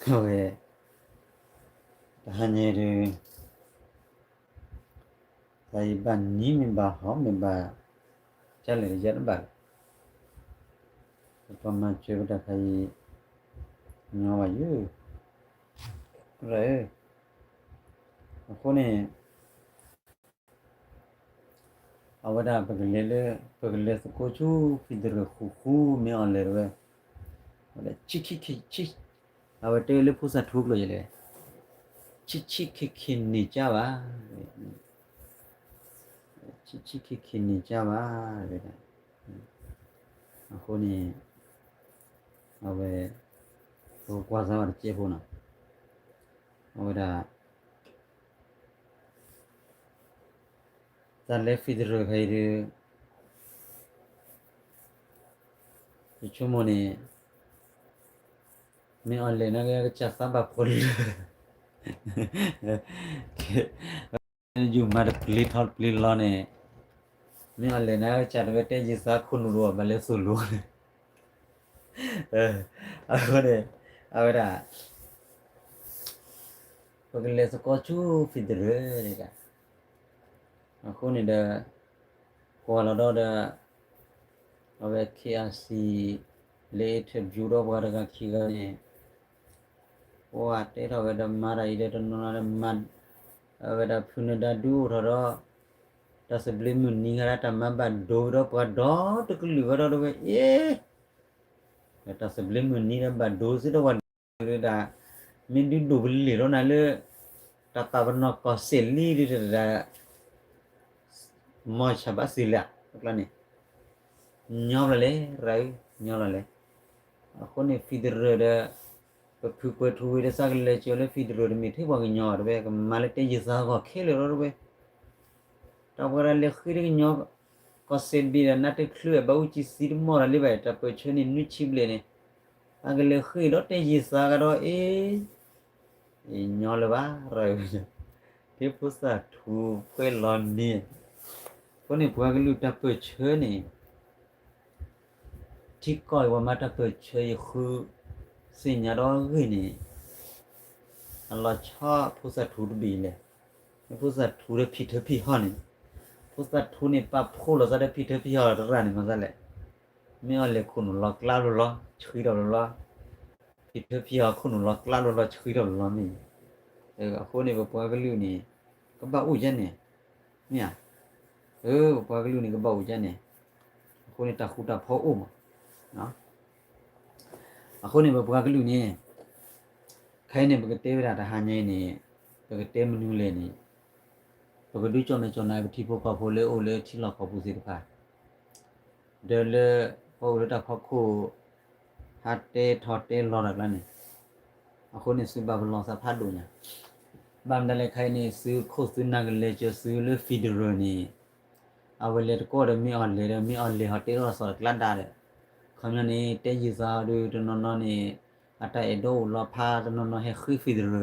그게 한예를 tại bạn ní mình bà họ mình bà trả lời dẫn bà còn mà chưa được hay nhỏ vậy rồi cô này ở đây bậc lệ cô chú khi được khu khu mấy anh lệ rồi là chi ở đây lệ phụ sát thuốc rồi vậy chi nị cha ba chi nị cha ba vậy cô này ở về qua sao được chế phụ nào ở đây ta lấy phi được hay được chú môn này mấy anh lệ nó cái chắc sao bà phun dùng mà được plate lo này mấy anh lệ nó chắc về cái gì sao khôn luôn mà lấy số luôn ở đây ở đây bagi le có chú phi được đấy cả khôn này đó qua là đó đó ở về kia si late judo vào cái kia này qua thế rồi đó mà đây đó nó mà ở đó phun đó đủ rồi đó ta sẽ lấy mình đi ra ta mà bạn đồ đó qua đó tôi cứ lừa đó rồi ta sẽ lấy mình đi ra bạn đồ sẽ đó qua rồi đó mình đi đồ beli đó này le ta vẫn nó có xử lý đi rồi mà sao bác sĩ là tức là này nhau là lấy rồi nhau là lấy con này phi được đó phụ quay thui đó sao cái cho lấy phi được rồi mình thấy bao nhiêu nhỏ rồi cái mà lấy cái gì sao có khéo rồi tao có ra lấy khi cái nhỏ có xem bị là nát cái khứa bao nhiêu xí mỏ là lấy vậy tao phải cho nên nuôi chim lên này anh cái lấy khi đó cái gì sao cái đó nhỏ là ba rồi cái phụ sa thu quay lon nè con này qua cái lưu tao phải chơi nàyที่ก่อยว่ามาถ้าเปิดเชยคือสิ่งนี้เราเฮ้ยนี่เราชอบผู้สัตว์ทูบีเลยผู้สัตว์ทูได้ผิดเถอะพี่ห่อนี่ผู้สัตว์ทูนี่ป้าพูดเราจะได้ผิดเถอะพี่ห่อร้านนี่มันจะแหละไม่เอาเลยคุณหลอกล้าหรอช่วยเราหรอผิดเถอะพี่ห่อคุณหลอกล้าหรอช่วยเราหรอนี่คนนี้บอกว่าก็รู้นี่ก็บ้าอุ้ยจันเนี่ยบอกว่าก็รู้นี่ก็บ้าอุ้ยจันเนี่ยคนนี้ตาคู่ตาพ่ออุ้มနော်အခုနေဘကကလူနေခိုင်းနေဘကတေးရတာဟာငိမ့်နေဘကတေးမနူးလေနေဘကဒူကြောင့်ကြောင့်နိုင်တိဖို့ဖို့လေအိုလေချိလောက်ဖို့စီတခါဒဲလေဟိုရတာခခုဟာတေထော်တေလောရကလနေအခုနေစဘဘလောစာဖတ်လို့ညာဘမ်ဒလေခိုင်းနေစခုစနာကလေချစလေဖီဒရနီအဝလေကိုရမီအော်လေဟာတေရောဆောကလန်ဒါလေခမနေတဲကြီးစားတို့တနော်နော်နေအတိုင်တော့လောဖာတနော်နော်ဟဲခိဖီဒရ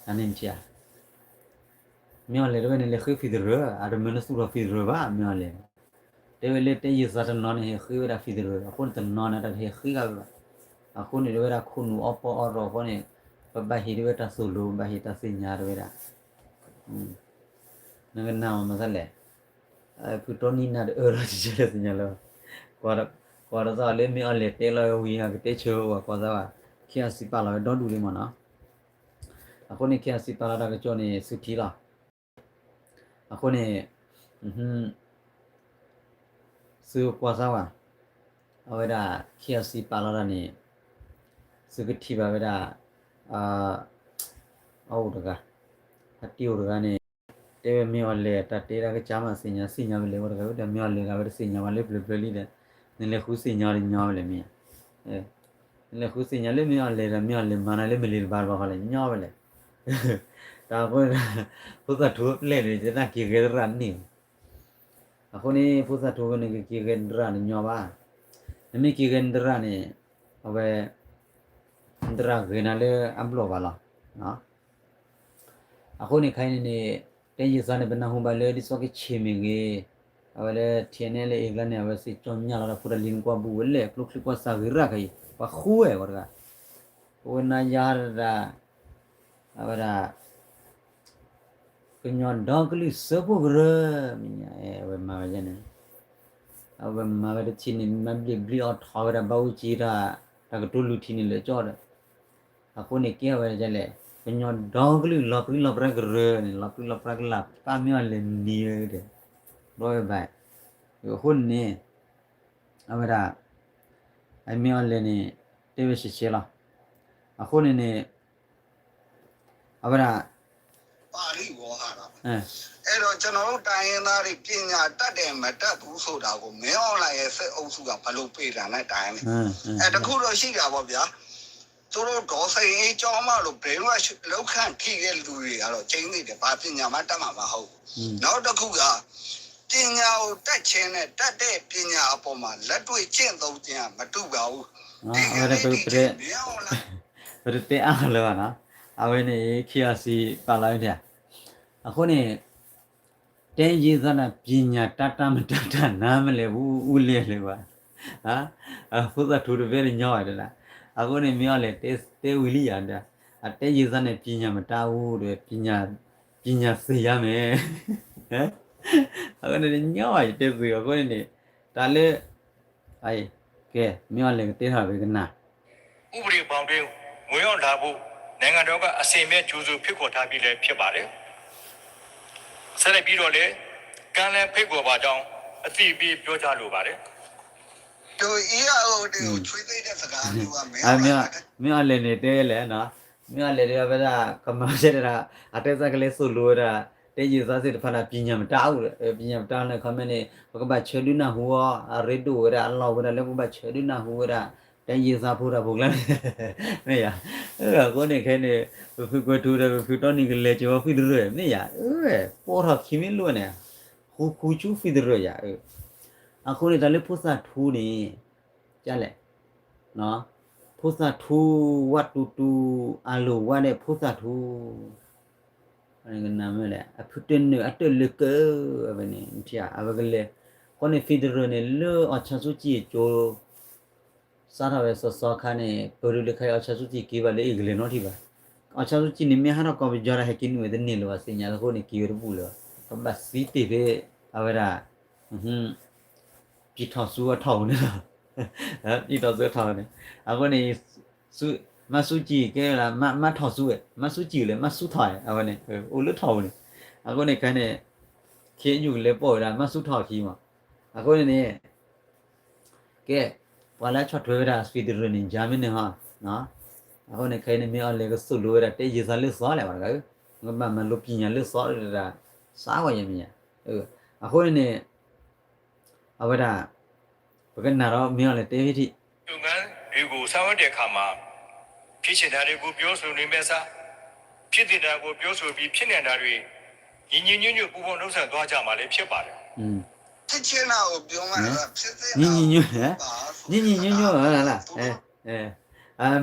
အနင်းချာမြော်လေတော့နေလေခိဖီဒရအရမနစူရဖီဒရဘာမြော်လေတဲလေတဲကြီးစားတနော်နေခိဝရဖီဒရအခုတနော်နာတဟဲခိကအခုနေတော့ခုနူအပေါ်အော်ရောခေါနေဘဟီရဝတာဆူလိုဘဟီတာစညာရဝတာနငနာမစလဲဖူတိုနီနာအော်ရချေစညာလောကွာကွာတော့လေမြော်လေတဲလောဝီဟာတဲချိုကွာစားခေစီပါလာတော့ဒူလေးမနော်အခုနေခေစီပါလာတာကြောနေစုတီလာအခုနေစုကွာစားပါအဝဒါခေစီပါလာတာနေစုကတိပါဝဒါအော်တကအတီယိုတကနေတဲမြော်လေတတဲရကချာမစညာမလေဝတကမြော်လေကဝစညာမလေပလလီတဲ့နလေခုစညာရညောလေမြေလေခုစညာလေမြော်လေမာနလေမလီဘာဘာခလေညောပဲလေဒါကိုဘုရားထိုးလေလေကျန်ကေကေရန်နီအခုနေဘုရားထိုးကနေကေကေရန်ညောပါနမေကေကေရန်နေအဝဲဒရာဂေနာလေအမ်ဘလောပါလားနော်အခုနေခိုင်းနေတဲရစနေဘနာဟုဘလေဒီစောကချေမီကြီးအဝလေထင်းနေလေအင်္ဂလန်နဲ့အဝစီချွန်ညာလာဖူရလင်းကွာဘူးလေကလုကကွာစာဂိရာခိုင်ပခူဝဲဝရက Puna yara avara kunyon dogli sepugre minya we mavajane ave mavada chini mabli bli ot hawara bauchira takatulu thini le chora akone kya avara jale kunyon dogli lapri lapra gre ni lapri lapra lap kamyo le niye de roy ba yo hunne avara amyo le ni teveshi chela akone ne avara ပါဠိဝေါ်ဟာတာအဲ့တော့ကျွန်တော်တို့တိုင်းရင်းသားတွေပညာတတ်တယ်မတတ်ဘူးဆိုတာကိုမင်းအောင်လိုက်ရဲ့စစ်အုပ်စုကဘလို့ပြေးလာတဲ့တိုင်းအဲ့တခုတော့ရှိတာပေါ့ဗျာသူတို့ဒေါ်စိန်အေးကျောင်းမလို့ဘယ်တော့လောက်ခန့်ထိခဲ့လူတွေကတော့ချင်းနေတယ်ဘာပညာမှတတ်မှာမဟုတ်နောက်တစ်ခုကပညာကိုတတ်ခြင်းနဲ့တတ်တဲ့ပညာအပေါ်မှာလက်တွေ့ကျင့်သုံးခြင်းမတူပါဘူးဒီကနေ့ဒီမင်းအောင်လိုက် Berarti ahlo na awene kiasi palai dia aku ni tenji sana pinya tata mentata nama le ule le ba ha aku tak tuh beri nyawa dah aku ni miale te wili ada tenji sana pinya mentahu de pinya siam aku ni nyawa te sih aku ni tale ai ke miale te habe kena ဥပဒေပေါင်းတွင်ဝင်ရောက်လာဖို့နိုင်ငံတော်ကအစီအမံကျူးစုဖြစ်ခေါ်ထားပြီးလည်းဖြစ်ပါတယ်။ဆက်လက်ပြီးတော့လည်းကံလည်းဖိတ်ခေါ်ပါကြောင်းအသိပေးပြောကြားလိုပါတယ်။ တို့အေးအော်တို့ချွေးသိတဲ့စကားမျိုးကမင်း မြောက်လည်းနေတဲ့လေနော်မြောက်လည်းရပါလားကမချက်တာအတက်စကလေးဆိုလို့တာတေးရစားစစ်ဖလာပညာမတောက်ပညာမတောက်နဲ့ခမနဲ့ဘကဘချေလူနာဟူရေဒူရအလောဝရလည်းဘကဘချေလူနာဟူရတေးရစားဖို့တာဘုလားမေရအဲ့ကောနေခဲနေဖူကွထူတယ်ဖူတော်နေကလေးကျော်ဖီဒရမေရပေါ်တော့ခိမင်းလို့နေခူချူဖီဒရရအခုလေတလည်းဖုစာထူနေကြလဲနော်ဖုစာထူဝတ်တူအလိုဝတ်တဲ့ဖုစာထူအဲ့ကနာမလဲအဖုတင်နေအတလကဘယ်နေတရားအဘကလေခေါနေဖီဒရနေလောအချဆူကြည့်ကျိုးစားရပဲစောခါနေပရူလခိုင်အချဆူကြည့်ကိပါလေအကလေနော်ဒီပါအချဆူကြည့်နေမြဟာတော့ကော်ပီကြရဟကင်းဝဲတဲ့နေလောစညာကိုနေကီရဘူးလောကမစီတီပဲအဝရာပြည်ထောင်စုအထောင်နေတာပြည်ထောင်စုအထောင်နေအခုနေစုမဆုကြည့်ကဲလားမထောင်စုရဲ့မဆုကြည့်လေမဆုထောင်ရဲ့အခုနေအိုလွတ်ထောင်နေအခုနေခိုင်းနေခင်းယူလေပေါ်တာမဆုထောင်ကြီးမှာအခုနေကဲဘာလာချတ်ထွေးတာစပီဒရနင်ဂျာမင်းနေဟာနော်အခုနေခိုင်းနေမြေအလေကဆုလို့ရတဲ့ရေစားလေးစောလဲပါကငါမလို့ပညာလေးစောရတာစားဝရင်မြအခုနေအဝဒဘကနာတော့မြောက်လေတေးပြီတိ လုပ်ငန်းတွေကိုဆောင်ရွက်တဲ့အခါမှာဖြစ်ချင်တာတွေကိုပြောဆိုနေမဲ့စားဖြစ်တဲ့တာကိုပြောဆိုပြီးဖြစ်နေတာတွေညီညွတ်ပူပေါင်းနှုတ်ဆက်သွားကြမှာလည်းဖြစ်ပါတယ် ဖြစ်ချင်တာကိုပြောမှလည်းဖြစ်တဲ့ ညီညွတ်ဟမ်လား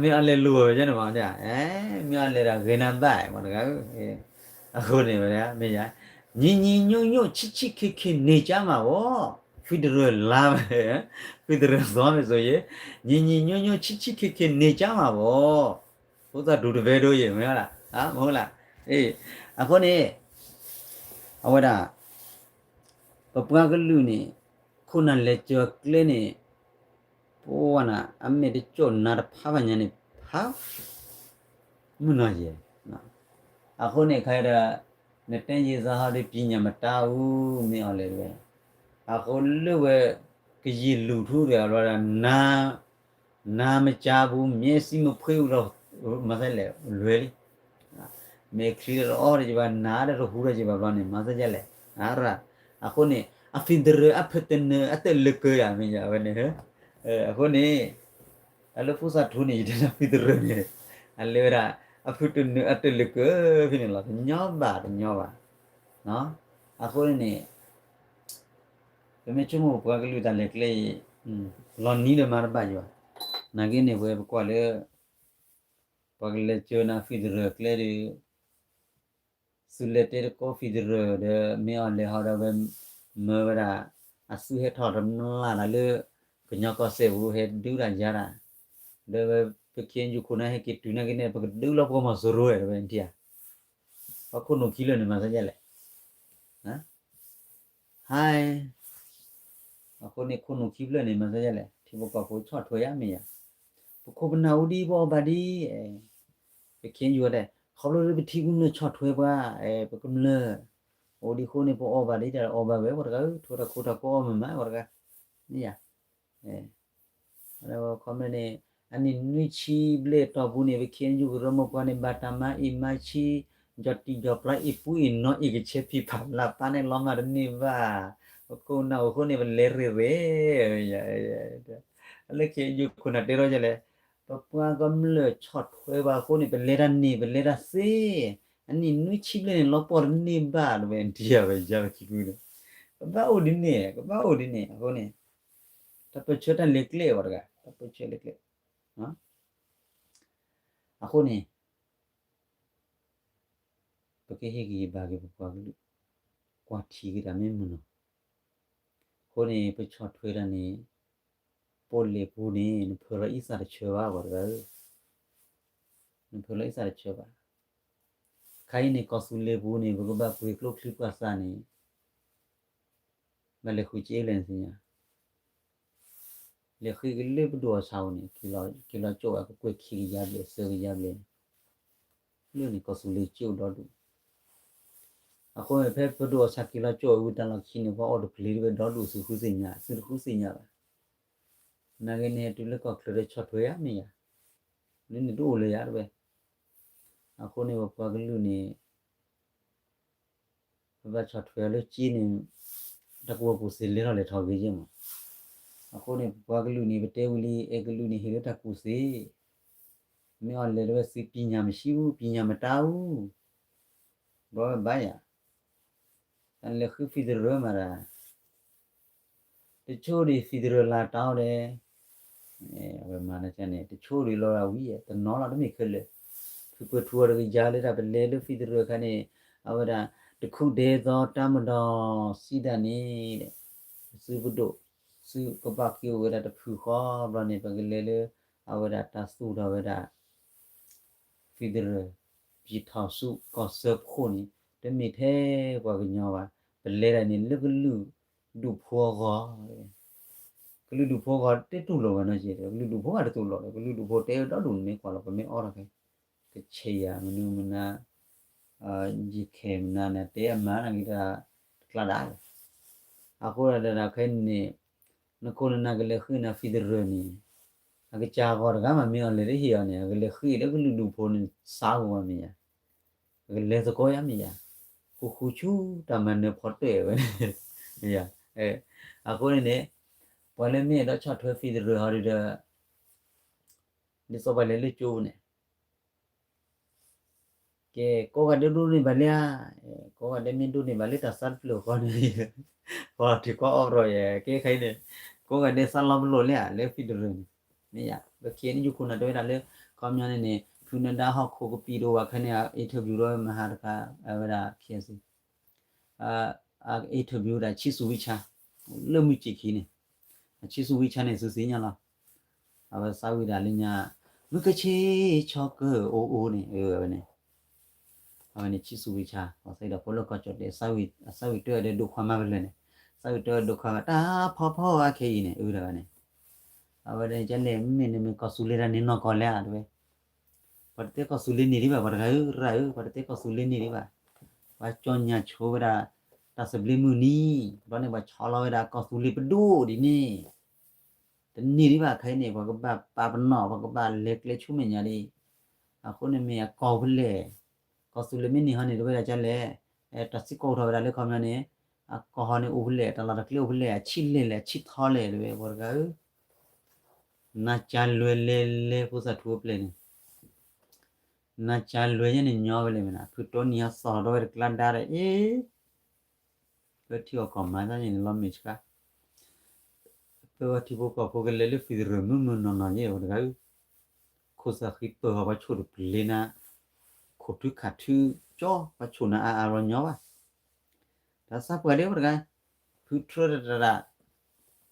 မြောက်လေလူပဲကျန်တော့ကြာမြောက်လေတာဂေနန်တိုင်မတကားအခုနေပါလားမေညာညီညွတ်ချစ်ခေနေကြမှာဗောဖီဒရလာမယ်ဖီဒရဇောမယ်ဆိုရင်ညီညွတ်ချစ်ခေနေကြမှာဗောဘုရားဒူတပဲတို့ရေမဟုတ်လားဟာမဟုတ်လားအေးအခုနေအဝဒပပကလူနေခုနလက်ကျော်ကလနေဘောနာအမေတချို့နာဖားပညာနေဖာမနာရဲ့နော်အခုနေခိုင်ရနဲ့တန်းရစားဟာဒီပညာမတာဘူးမင်းအောင်လေပဲအခုလူပဲကြီးလူထူးတယ်တော့နာမကြဘူးမျက်စိမဖွေးဘူးတော့မဆက်လေလွယ်လीမေခရီရောရကြပါနားရဟူရကြပါဘာနေမဆက်ကြလေအားရအခုနေအဖင်ဒရအဖတနအတလကရမင်းရဝနေအခုနေအလဖူစာထူနေတယ်အဖင်ဒရနေအလေရာအဖတနအတလကဖြစ်နေလားညောပါနော်အခုနေဘယ်မချုံဘွားကလူတန်လေကလေးလော်နီးတယ်မှာပါကြွာနာကင်းနေဘွယ်ကွာလေဘွားကလေးချနာဖီဒရကလေးဆူလက်တဲ့ကော်ဖီဒရတဲ့မြေအလေဟာတော့မေဝရာအဆူဟေထော်ရမလာလေကညောကောဆေဘူးဟေဒူရာကြရာဒေ pekian ju kuna he ke tuna ke ne pa du lo ko ma zoro ya ben dia pa ko no kilo ne ma sa le ha hai pa ko ne ko no kilo ne ma sa le thi bo ka ko chot thwe ya me ya ko bna udi bo ba di pekian ju de kho lo bi thi ku ne chot thwe ba pa ko le odi ko ne po o ba di da o ba be ko ga tho da ko ta ko ma ko ga ni ya comment ani nichi ble to bu ne be kien ju ro mo kwa ne batama imachi joti jopla ipu no ige che pi pha la pa ne lo ma ni ba ko na ko ne le re ya le kien ju ko na de ro je le pa kwa gam le chot hwe ba ko ne be le ran ni be le ra se ani nichi ble lo por ni ba lo ben dia be ja ki ku ne ba o di ne ko ne ta pe chota le kle war ga ta pe che le kle ha ako ne pa ke he gi ba ge pa lu kwa thi gi da me mu no ko ne pe chot thwe ra ne po le pu ne pho ra isa de che ba war ga pho la isa de che ba khai ne ko su le pu ne ba ba pu klo kli pa sa ne ba le khu che len sin ya le khi le bu do sa ne ki lo cho ba ko khi ya le se ya le le ni ko su le che do du ako phe bu do sa ki lo cho u ta lo khi ne ba o do kli be do du su khu sin ya su khu sin ya ba na ge ne tu le ko kle de chot thwe ya me ya ni du le ya be ako ne ba pa glu ni ba chot thwe le chi ni ta ko pu se le ro le thaw ge jin mo ako ne pa glu ni be te wu li e glu ni he le ta ku se me o le le si pi nya ma shi bu pi nya ma ta wu bo ba ya an le khu fi de ro ma ra te cho ri fi de ro la ta de ba ma na cha ne te cho ri lo ra wi ya te no la de me khele khu ko thu ro ge ja le da be le le fi de ro kha ne a wa da te khu de zo ta ma do si da ni de su bu do su ko ba ki wa da te phu kho ba ne ba ge le le a wa da ta su da wa da fi de ro bi tha su ko se khu ni te mi the kwa ge nya ba be le da ni lu lu du pho go lu du pho go te tu lo ba no ji de lu du pho ga tu lo de lu du pho te do du me kwa lo ba me o ra ke ke che ya ma nu ma na ji khe ma na ne te ma na ngi da kla da a ko da da khe ni na ko na ge le khu na fi de ro ni a ke cha go ga ma me o le de hi ya ne ge le khu de lu du pho ni sa go ma me ya ge le so ko ya me ya khu khu chu ta ma ne pho te ba ne ya a ko ne pa le me da cha thwe fi de ro ha de ni so ba le chu ne ke ko ga de du ni ba le ko ga de min du ni ba le ta san flo ko ni ko ti ko ro ye ke khai ne ko ga de san lo lo le fi de ro ni ya ba ke ni ju ku na do da le ko mya ne fu na da ho ko ko pi do wa khane interview ro ma ha ka wa da ke si interview da chi su wi cha le mu chi ki ne chi su wi cha ne su si nya la a ba sa wi da le nya mu ke che cho ko o ne ba ne a ne chi su wi cha wa sai da ko lo ko cho de sa wi to de du khwa ma ba le ne sa wi to du khwa ta pho a ke ne da ne a ba de chen le me ne me ko su le da ne no ko le a de par te ko su le ni ri ba ra par te ko su le ni ri ba wa cho nya cho ba ta se bli mu ni ba ne ba cha lo da ko su le ba du di ni te ni ri ba khai ne ba ko ba pa ba no ba ko ba le le chu me nya ri a ko ne me ko bu le ko su le me ni ha ne do ba cha le ta si ko tho ba le ko ma ne a ko ha ne u bu le ta la da kle u bu le chi le chi tho le be ba ga na cha le pu sa thu ple ni na cha ne ni nyo ba le me na thu to ni ha so do ba klan da re pe thi ko ma na ni lo mi cha pe wa thi ko ko le fi ro mu no na ye ba ga ko sa khi pe ha ba chu du ple na ko tu kha tu cho ba chu na a ro nyo ba ta sa pa de ba ga fu tro da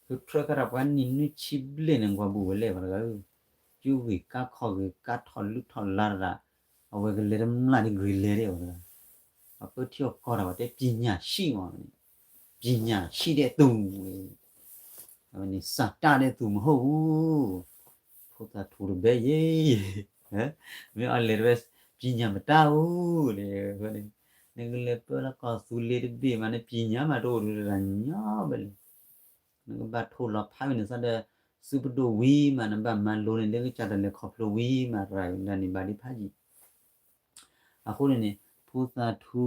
fu tro ka ra pa ni chi ble ne ngwa bu le ba ga ကျူဝီကခေါ်ကထော်လူထော်လာတာအဝဲကလေးရမလာဒီဂရီလေးရောအခုတီခေါ်တာတဲ့ပညာရှိမှာပညာရှိတဲ့သူအနိစတာတဲ့သူမဟုတ်ဘူးဖို့တာထူရပဲရေဟမ်မင်းအလေရပညာမတားဘူးလေဟိုနေငလေပလာကဆူလေးဒီမနဲ့ပညာမတော့ရညာပဲငါဘာထိုးလာဖိုင်နေစတဲ့စူပဒိုဝီမနဘာမန်လိုနေလေချတယ်လေခေါပလိုဝီမရိုင်းနေဘာဒီဖာကြီးအခုနေဖို့တာထူ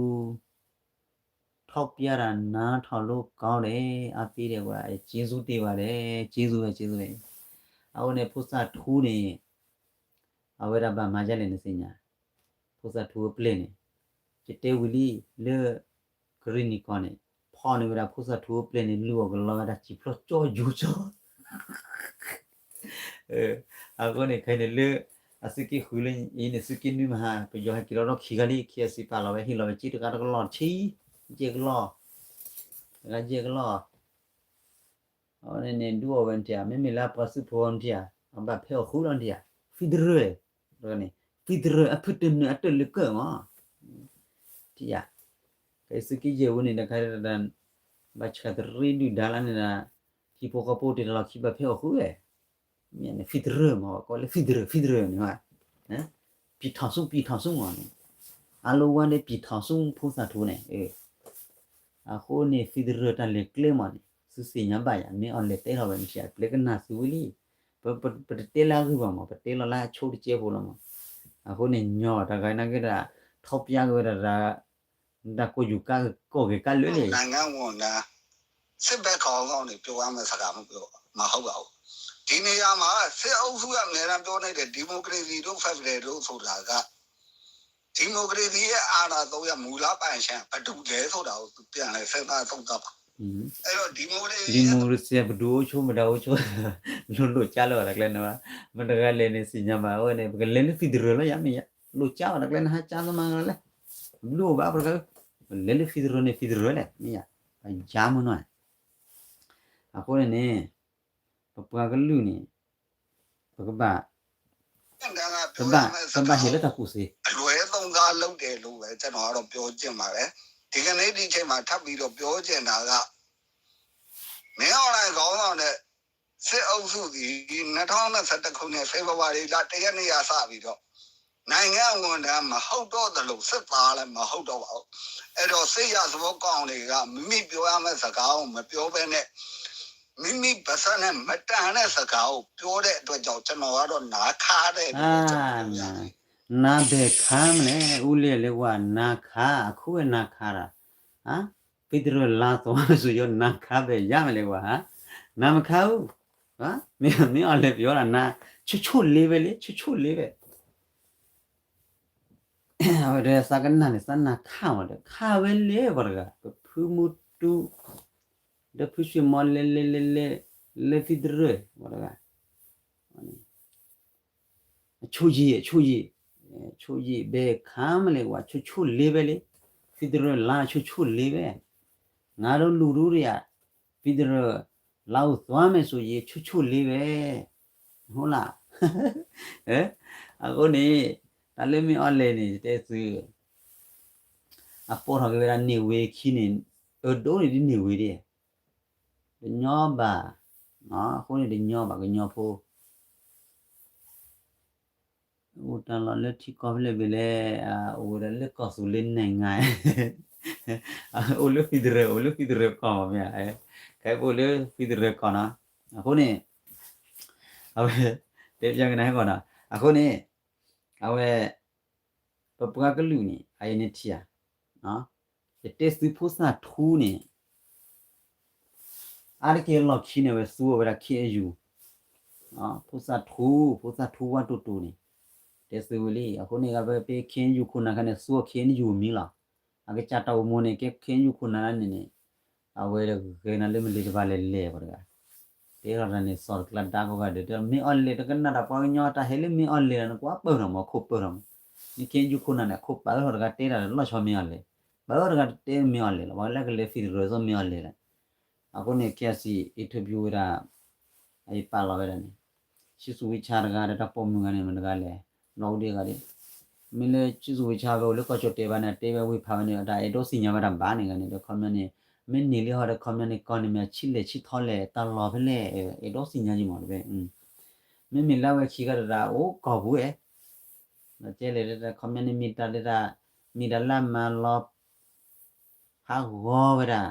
ထောက်ပြတာနားထောင်လို့ကောင်းတယ်အပြေးတယ်ကွာကျေးဇူးတင်ပါတယ်ကျေးဇူးပဲအခုနေဖို့တာထူနေအဝရဘာမကြလည်းနေစညာဖို့တာထူပလင်းနေจิตเตวิลีเลกรีนิคอนเนี่ยพอเนี่ยเวลาพูดซะทูเพลนนี่ลูกก็ลาดาจิพลจ่ออยู่จ่ออาก็เนี่ยใครเนี่ยเลอาสกิหุเลนอีเนี่ยสกินี่มาไปยอให้กิโลขี้กะลีขี้สิปาเราไว้หิเราไปจิตก็ลอชีเจกลอแล้วเจกลอเอาเนี่ยดูเอาวันเดียไม่มีลาปัสพอนเดียอันแบบเพลคู่ลันเดียฟิดเรแล้วนี่ฟิดเรอพุดเนี่ยอัตลึกเกมาที่อ่ะไอ้สกิเจวันนี้นะครับดันบัชกัดรีดูดาลันนะที่พวกเขาพูดที่เราคิดแบบเพื่อคู่เอ๋เนี่ยฟิดเรอมาก็เลยฟิดเรอเนี่ยนะปีทางสุ่งอ่ะอาลูวันเนี่ยปีทางสุ่งพูดสัตว์ทูเนี่ยอาคนเนี่ยฟิดเรอตันเล็กเล่มันสุดสิ่งยังบ่ายอันนี้อันเล็กเต้เราเป็นเสียเล็กกันน่าสุวิลีเปิดเต้ล่าคือว่ามาเปิดเต้เราล่าโชว์ที่เจ้าพูดแล้วมาอาคนเนี่ยย่อแต่ไงนั่นก็ได้ท็อปยากเลยဒါကိုယူကိုကလွဲ့လေ နိုင်ငံဝန်ကစစ်ဘက်ခေါင်းဆောင်တွေပြောရမယ့်စကားမပြောမဟုတ်ပါဘူးဒီနေရာမှာစစ်အုပ်စုကအများအားပြောနေတဲ့ဒီမိုကရေစီတို့ဖက်ဒရယ်တို့ဆိုတာကဒီမိုကရေစီရဲ့အာဏာသုံးရမူလပိုင်ရှင်ဘယ်သူလဲဆိုတာကိုပြန်လဲစဉ်းစားသုံးသပ်ပါအဲ့တော့ဒီမိုကရေစီဘဒူချိုမဒါချိုလို့ချလို့ရတယ်နော်မတကလည်းနေစီညမှာဟိုနေဘကလည်းဖီဒရယ်ရမရလို့ချရတယ်လည်းဟာချမ်းသမားလည်းလို့ဘာဘကလည်းဖီဒရယ်နဲ့ဖီဒရယ်လည်းမရဂျာမနော်အခုလည်းပပကလူနေဘကဘာဟဲ့လက်တကူစီအလွဲသုံးစားလုပ်တယ်လို့ပဲကျွန်တော်ကတော့ပြောချင်ပါတယ်ဒီကနေ့ဒီချိန်မှာထပ်ပြီးတော့ပြောချင်တာကမင်းအွန်လိုင်းခေါင်းဆောင်တဲ့စစ်အုပ်စုဒီ2021ခုနှစ်ဖေဖော်ဝါရီလ1ရက်နေ့ကစပြီးတော့နိုင်ငံဝန်ထမ်းမဟုတ်တော့တယ်လို့စစ်သားလည်းမဟုတ်တော့ပါဘူးအဲ့တော့စစ်ရသဘောကောင်းတွေကမိမိပြောရမယ့်စကားကိုမပြောဘဲနဲ့မိမိပါစနဲ့မတန်တဲ့စကားကိုပြောတဲ့အတွက်ကြောင့်ကျွန်တော်ကတော့နားခါတဲ့နားတဲ့ခမ်းလေဦးလေကနားခါအခုကနားခါတာဟမ်ပိတရလာတော့ဆိုရနားခါပဲရမလဲကွာဟာနားမခါဘူးဟာမင်းအလည်းပြောတာနားချွတ်လေးပဲလေချွတ်လေးပဲဟိုတဲ့စကနာနဲ့စနာခါမတယ်ခါပဲလေဘာကဖူမူတူဒဖူရှိမလေဖီဒရဘာကချိုကြီးဘယ်ခါမလဲကွာချွတ်လေးပဲလေဖီဒရလာချွတ်လေးပဲငါတို့လူတို့တွေကဖီဒရလောက်သွားမယ်ဆိုရင်ချွတ်လေးပဲဟုတ်လားအခုနေဒါလည်းမင်းအလဲနေတဲ့သူအပေါ်ထောင်ကြရနေဝေခင်းနေတော့နေနေဝေတယ်ညောပါနော်ခုနေညောပါကညောဖို့ဟိုတန်လာလက်တီကောလည်းပဲလေဟိုလည်းကောဆူလင်းနိုင်ငိုင်းအိုလဖီဒရကောမြဲခဲပိုလဖီဒရကောနာအခုနေအဝဲတေပြန်ကနေကောနာအခုနေအဝဲပပကလူနေအိုင်နေတီယာနော်တက်စဖုစနာထူးနေအားကေလောက်ခင်းနေဝဲစူဝဲခေယူနော်ဖုစထူးဝတ်တူနေတက်စဝလီအခုနေကပဲပေခင်းယူခုနာကနေစူခင်းယူမီလားအကချတောမုန်နေကခင်းယူခုနာနေအဝဲကေနလည်းမလေးပါလေလေပါကတေရရနေစောကလန်တာကောကတဲ့မီအွန်လေတကနာတာပေါညောတာဟဲလေမီအွန်လေနကွာပေါ်ရမခုပေါ်ရမဒီခင်းယူခုနာနဲ့ခုပါတော့ကတေးတာလောချောမီအလေဘာတော့ကတေးမီအလေဘာလက်ကလေဖီရိုဇမီအလေအခုနေကက်စီအင်တာဗျူးရာအဲ့ပါလာပဲနေ ချစ်စုဝိချာကတာပုံမှန်ကနေမတကလည်းနောက်တွေကလေမင်းလည်းချစ်စုဝိချာပဲလို့ကချောတေးပါနဲ့တေးပဲဝိဖာနေဒါအဲ့တော့စညာမတာဘာနေကနေတော့ comment မင်းနေလေဟောတဲ့ comment ကောနေမြချစ်လေချစ်ထောလေတလောဖလေအဲ့တော့စညာကြီးမှာပဲမင်းမလာဝဲခီကတာအိုးကောက်ဘူးရဲ့ကျဲလေတဲ့ comment မီတာလေတာမီဒါလာမလောဟာဝေါ်ဗရာ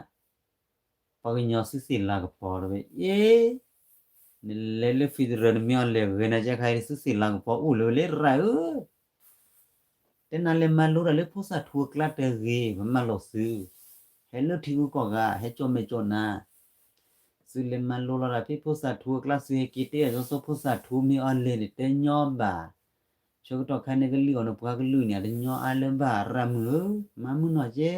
ပကညောစစ်စစ်လာကပေါ်တော့အေးလေလေဖီဒရန်မြောလေဝေနာကြခိုင်စစ်စစ်လာကပေါ်ဦးလေရာတဲ့နာလေမလို့လေဖုစာထူကလတ်တဲ့ကြီးမလို့စုဟဲလို့ထီကူကောကဟဲကြုံမကြုံနာစုလေမလို့လာပြဖုစာထူကလတ်စီကီတေရောစဖုစာထူမီအန်လေတဲ့ညောပါချိုတော့ခနဲ့ကလီအောင်ပွားကလူနေတယ်ညောအလဘာရမမမှုနော်ကျဲ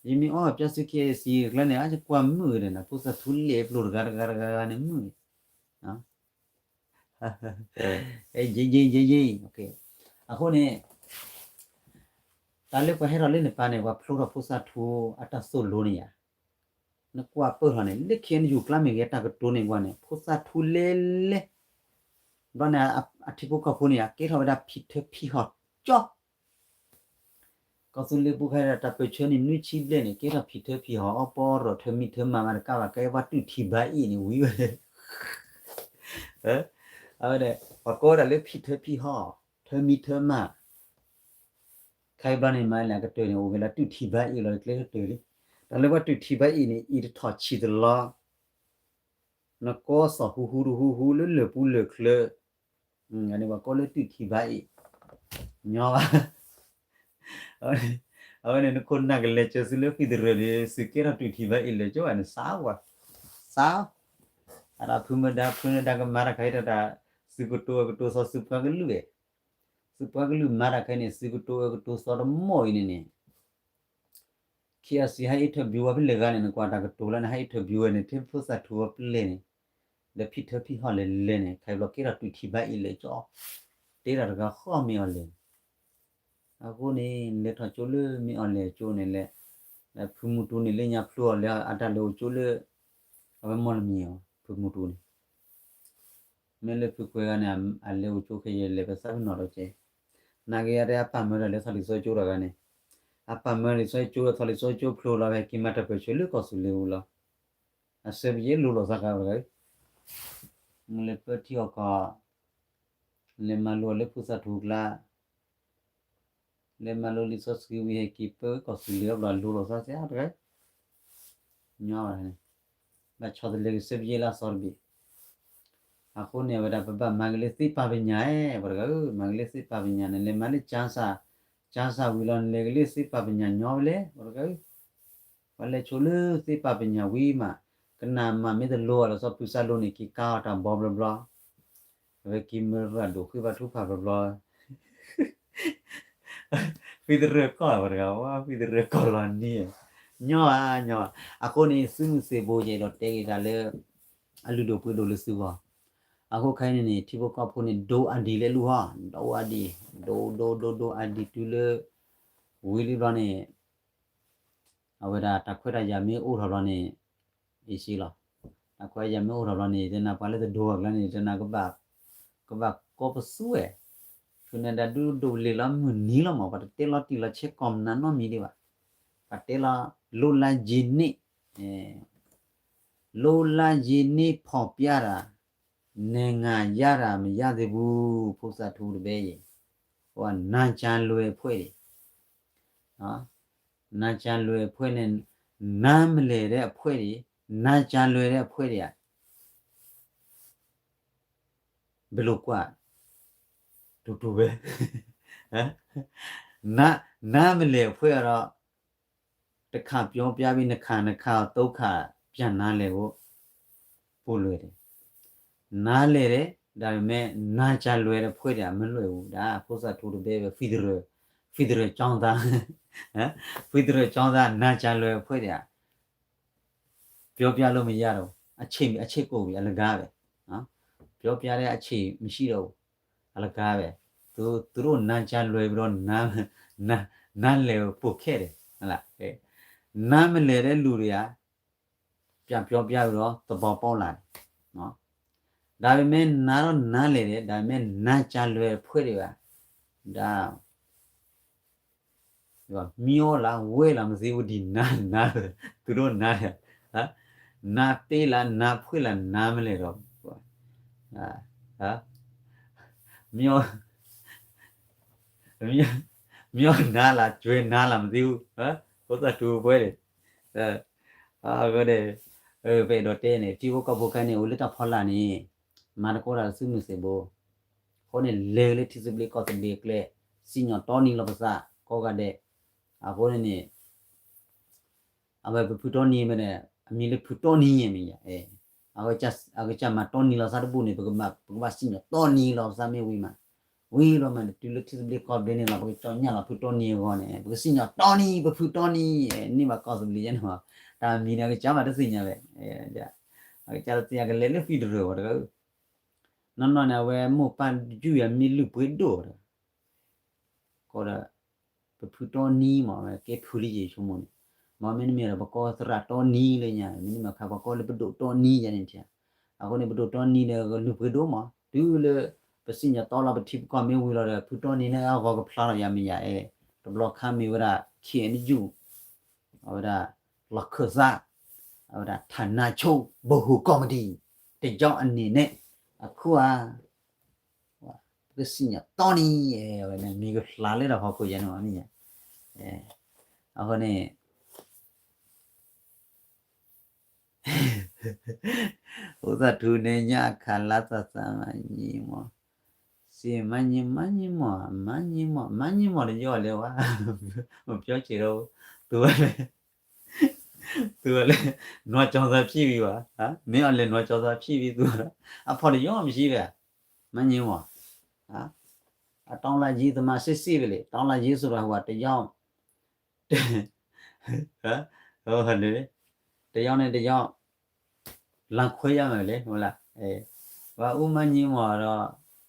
ယမီအောပြစကေစီကလည်းအချကွာမှုရนะပုစထူလေပလိုဂါဂါနေမှုနော်အေးဂျီโอเคအခုနေတားလေပဟဲရလေးနေပါနေကဖလိုရပုစထူအတဆုလိုနေရနကွာပေါ်ဟနေလက်ခင်ယူကလမေရတာကတိုးနေကွာနေပုစထူလေလေဘာနာအတိပုကဖုန်ရကေထောဒါဖိထဖိဟောကြောก็สุเลบุคายตะเปเชนี่นุชิเลนี่เกตผิดเถผิหอปอรอเถมิเถมามันกะว่าแกว่าตุทิบาอีนี่วิเวเอาเด้ปะโกดะเลผิดเถผิหอเถมิเถมาใครบ้านนี่มาแล้วก็เตนี่โอเวลาตุทิบาอีเลยเตเตลิแต่เลยว่าตุทิบาอีนี่อีทอชิดลอนก็สอฮูเลปูเลเคลอันนี้ว่าก็เลยตุทิบาอีญอಅವನೇ ಕೊಂಡಾಗಲ್ಲ ಚಸಿಲು ಫಿದ್ರಲ್ಲಿ ಸಿಕ್ಕಿರ ಟುಟಿಬ ಇಲ್ಲ ಜೋ ಅನ ಸಾವ ಅರ ಫುಮದಾಗ ಮಾರ ಖೈರಟ ಸಿಗುಟ್ಟು ಸ ಸುಪಗಲು ಮಾರ ಖೈನೆ ಸಿಗುಟ್ಟು ಸರ ಮೊಯ್ನೆ ಖಿಯಾಸಿ ಹೈಟ ಬಿವ ಬಿಲೆಗಾನೆ ಕ್ವಾಟಾಗ ಟೋಲನ ಹೈಟ ಬಿವನೆ ತೆಫುಸ ಟುವ ಪ್ಲೇನೆ ದ ಪಿಠ ಪಿ ಹಲೆಲೆನೆ ಖೈಬ ಕಿರ ಟುಟಿಬ ಇಲ್ಲ ಜೋ ತೆರಗ ಖಾಮಿ ಅಲೆအခုနေလက်ထကျိုးလမီအောင်လေကျိုးနေလေဖူမူတူနေလေညာဖလိုလေအတလို့ကျိုးလအဝမော်မီယောဖူမူတူနေမဲလေဖူခွေကနေအလေကိုကျိုးခရဲလေပဲစားနော်တော့ကျနာကြရတဲ့အပမဲလေဆက်လီဆိုကျိုးရကနေအပမဲလေဆိုကျိုးဆက်လီဆိုကျိုးဖလိုလာပဲကိမတ်ပဲချွေလေကောဆူလေဦးလားအစဘီလူလောစကားပဲမလေပတိယောကလေမလိုလေဖူစာထူကလာle maloli sos ki wi ki pe ko sile bla lu lo sa se atre nya ne ba chod le se bi la sor bi ako ne ba ba mangle si pa bi nya e ba ga mangle si pa bi nya ne le mali chansa wi lo le le si pa bi nya nyo le ba ga ba le chulu si pa bi nya wi ma kana ma me de lo lo so pu sa lo ni ki ka ta bo bla bla ve ki me ra do ki ba thu pa bla bla Fidere cobra, wa fidere colonia. Nyo, ako ni sumuse boje lo tegi dale aludo pudo lu suwa. Ako kaini ni tibo kapo ni do adi le luha, do adi, do adi tule wili rane. Aweda takweda yami ura rane isi la. Takweda yami ura rane dena pale the do aglani dena kebak kopo suwe. Kunada do lela munila ma pada tela tila chekom nano mili ba patela lola jini phopyara nenga yara me yade bu phosa thu be ye ho na chan lwe phwe de ha na chan lwe phwe ne na mle de phwe de na chan lwe de phwe de ya belo kwaတူပဲဟမ်နာမလဲဖွဲ့ရတော့တခါပြောပြပြီးနှခါဒုက္ခပြန်နားလဲဖို့ပို့လွယ်တယ်နားလဲတယ်ဒါပေမဲ့နားချလွယ်တဲ့ဖွဲ့တယ်မလွယ်ဘူးဒါဖိုးစားထိုးတဲ့ပဲဖီဒရယ်ចောင်းသားဟမ်ဖီဒရယ်ចောင်းသားနားချလွယ်ဖွဲ့တယ်ပြောပြလို့မရတော့အချိန်ကိုပြီအလကားပဲနော်ပြောပြတဲ့အချိန်မရှိတော့အလကားပဲသူတို့နာချလွယ်ပြီးတော့နာလေပုတ်ခဲ့တယ်ဟုတ်လားနာမလဲတဲ့လူတွေကပြန်ပြောပြပြီးတော့သဘောပေါက်လာတယ်နော် ဒါပေမဲ့နာတော့နားလေတယ်ဒါပေမဲ့နားကြလွယ်ဖွဲ့တွေပါဒါမျောလားဝဲလားမသိဘူးဒီနာသူတို့နားတယ်ဟာနာတေးလားနာဖွဲ့လားနားမလဲတော့ဟာမျောနားလားကျွေးနားလားမသိဘူးဟမ်ဘုရားတူပွဲတယ်ကိုတဲ့ပဲတော့တဲနေတီဘကဘကနဲ့ဦးလက်တော့ဖလာနေမာရကိုရာစုမှုစေဘောခေါနေလေလေတိစပလီကောတဘီကလေစီညတော်နီလပစာကောကတဲ့အခုနေအဘပူတော်နီမနဲ့အမီလေပူတော်နီရင်မရအခုချမတော်နီလစားဘူးနေဘကမစီညတော်နီလစားမေဝီမှာဝီလောမန်တူလတိစပလီကောဘင်းနေလာဘကတော်ညလာပူတော်နီကောနေဘကစီညတော်နီပူတော်နီနိမကောစပလီရနော်ဒါမီနာကချမတစီညပဲအခုချတရားကလေလေဖီဒရောတကနော်ဝဲမို့ပန်ကျူရမီလူပွေတော့ကောရပူတော်နီမှာကေဖူလီရေချုံမမမင်းမြေဘကောစရတော်နီလေညာမင်းမခါဘကောလေပဒတော်နီရနေချာအခုနေပဒတော်နီလေလူပွေတော့မှာဒူလေပစိညာတော်လာပတိကမေဝီလာပူတော်နီနဲ့အောကဖလာရမီယာတဘလခမီဝရခေနီဂျူအော်ဒါလခဇာအော်ဒါဌာနချုပ်ဘဟုကောမဒီတကြောင့်အနေနဲ့အခုပစိညာတော်နီဝဲနေမိကလာလေတော့ဟောကိုရနော်အမိအခုနေဥဒ္ဓထုနေညခလာသသမညီမစီမညီမလေရောလေဝါမပြောချင်တော့သူလေနွားကြောင်စားဖြစ်ပြီပါဟာမင်းကလည်းနွားကြောင်စားဖြစ်ပြီသူအဖော်လေရောမရှိပဲမညီမဟာအတောင်းလာကြီးသမားစစ်စစ်ပဲလေတောင်းလာကြီးဆိုတော့ဟိုကတယောက်ဟုတ်လေတယောက်နဲ့တယောက်လန်ခွဲရမယ်လေဟုတ်လားဘာဥမညင်းမှာတော့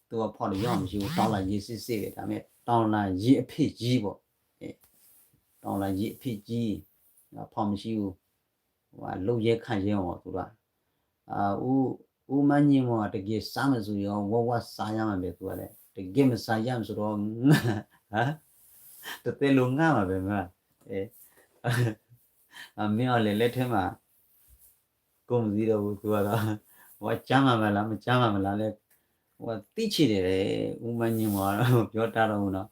သူကဖော်လို့ရမရှိဘူးတောင်းလာရေးစစ်စစ်ပဲဒါပေမဲ့တောင်းလာရေးအဖြစ်ကြီးပေါ့တောင်းလာရေးအဖြစ်ကြီးဖော်မရှိဘူးဟိုလုံရဲခန့်ရဲအောင်သူကဥမညင်းမှာတကယ်စားမစုရောဝစားရမှာပဲသူကလည်းတကယ်မစားရမှာဆိုတော့တတဲလုံးငါမှာပဲမလားမင်းကလည်းလက်ထဲမှာကုန်စည်တော့သူကတော့ဟိုချမ်းမှာမလားမချမ်းမှာမလားလဲဟိုတိချစ်တယ်ဥမညင်းမှာတော့ပြောတာတော့နော်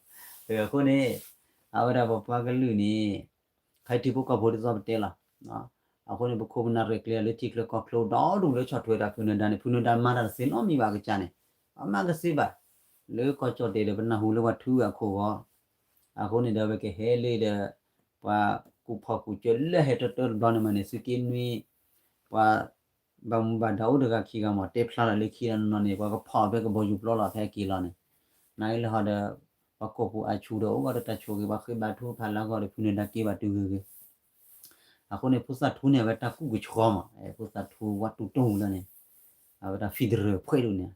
ခုနေအဝရဘပကလူနေခိုင်တိပုကဘောဒဇဘတဲလာနော်အခုနေဘခုနာရကလေလက်တိကလကဖလိုတော့ဒုလေချထွေတာဖုန်ဒန်ဖုန်ဒန်မာရစင်တော့မိပါကချာနေအမကစီပါလေကချောတေဘနဟူလဝထူအခုအခုနေတော့ကဟဲလေတဲ့ပါကူဖကူကျလဲဟဲ့တော်ဘာနမနေစကင်းဝီပါဘမ်ဒါဥဒကခီကမတေဖလာလေခီရနော်နေပါကဖောဘကဘောယူပလောလာဖဲကီလာနေနိုင်လဟာတဲ့ပကောပူအချူတော့ဝရတချိုကဘာခိဘထူဖလာကောဖုန်ဒန်ကေဘတူကေအခုနေပုစထူနေဝတာကူကချောမှာပုစထူဝတ်တူတုံးလနေအဝတာဖီဒရဖွဲလို့နေ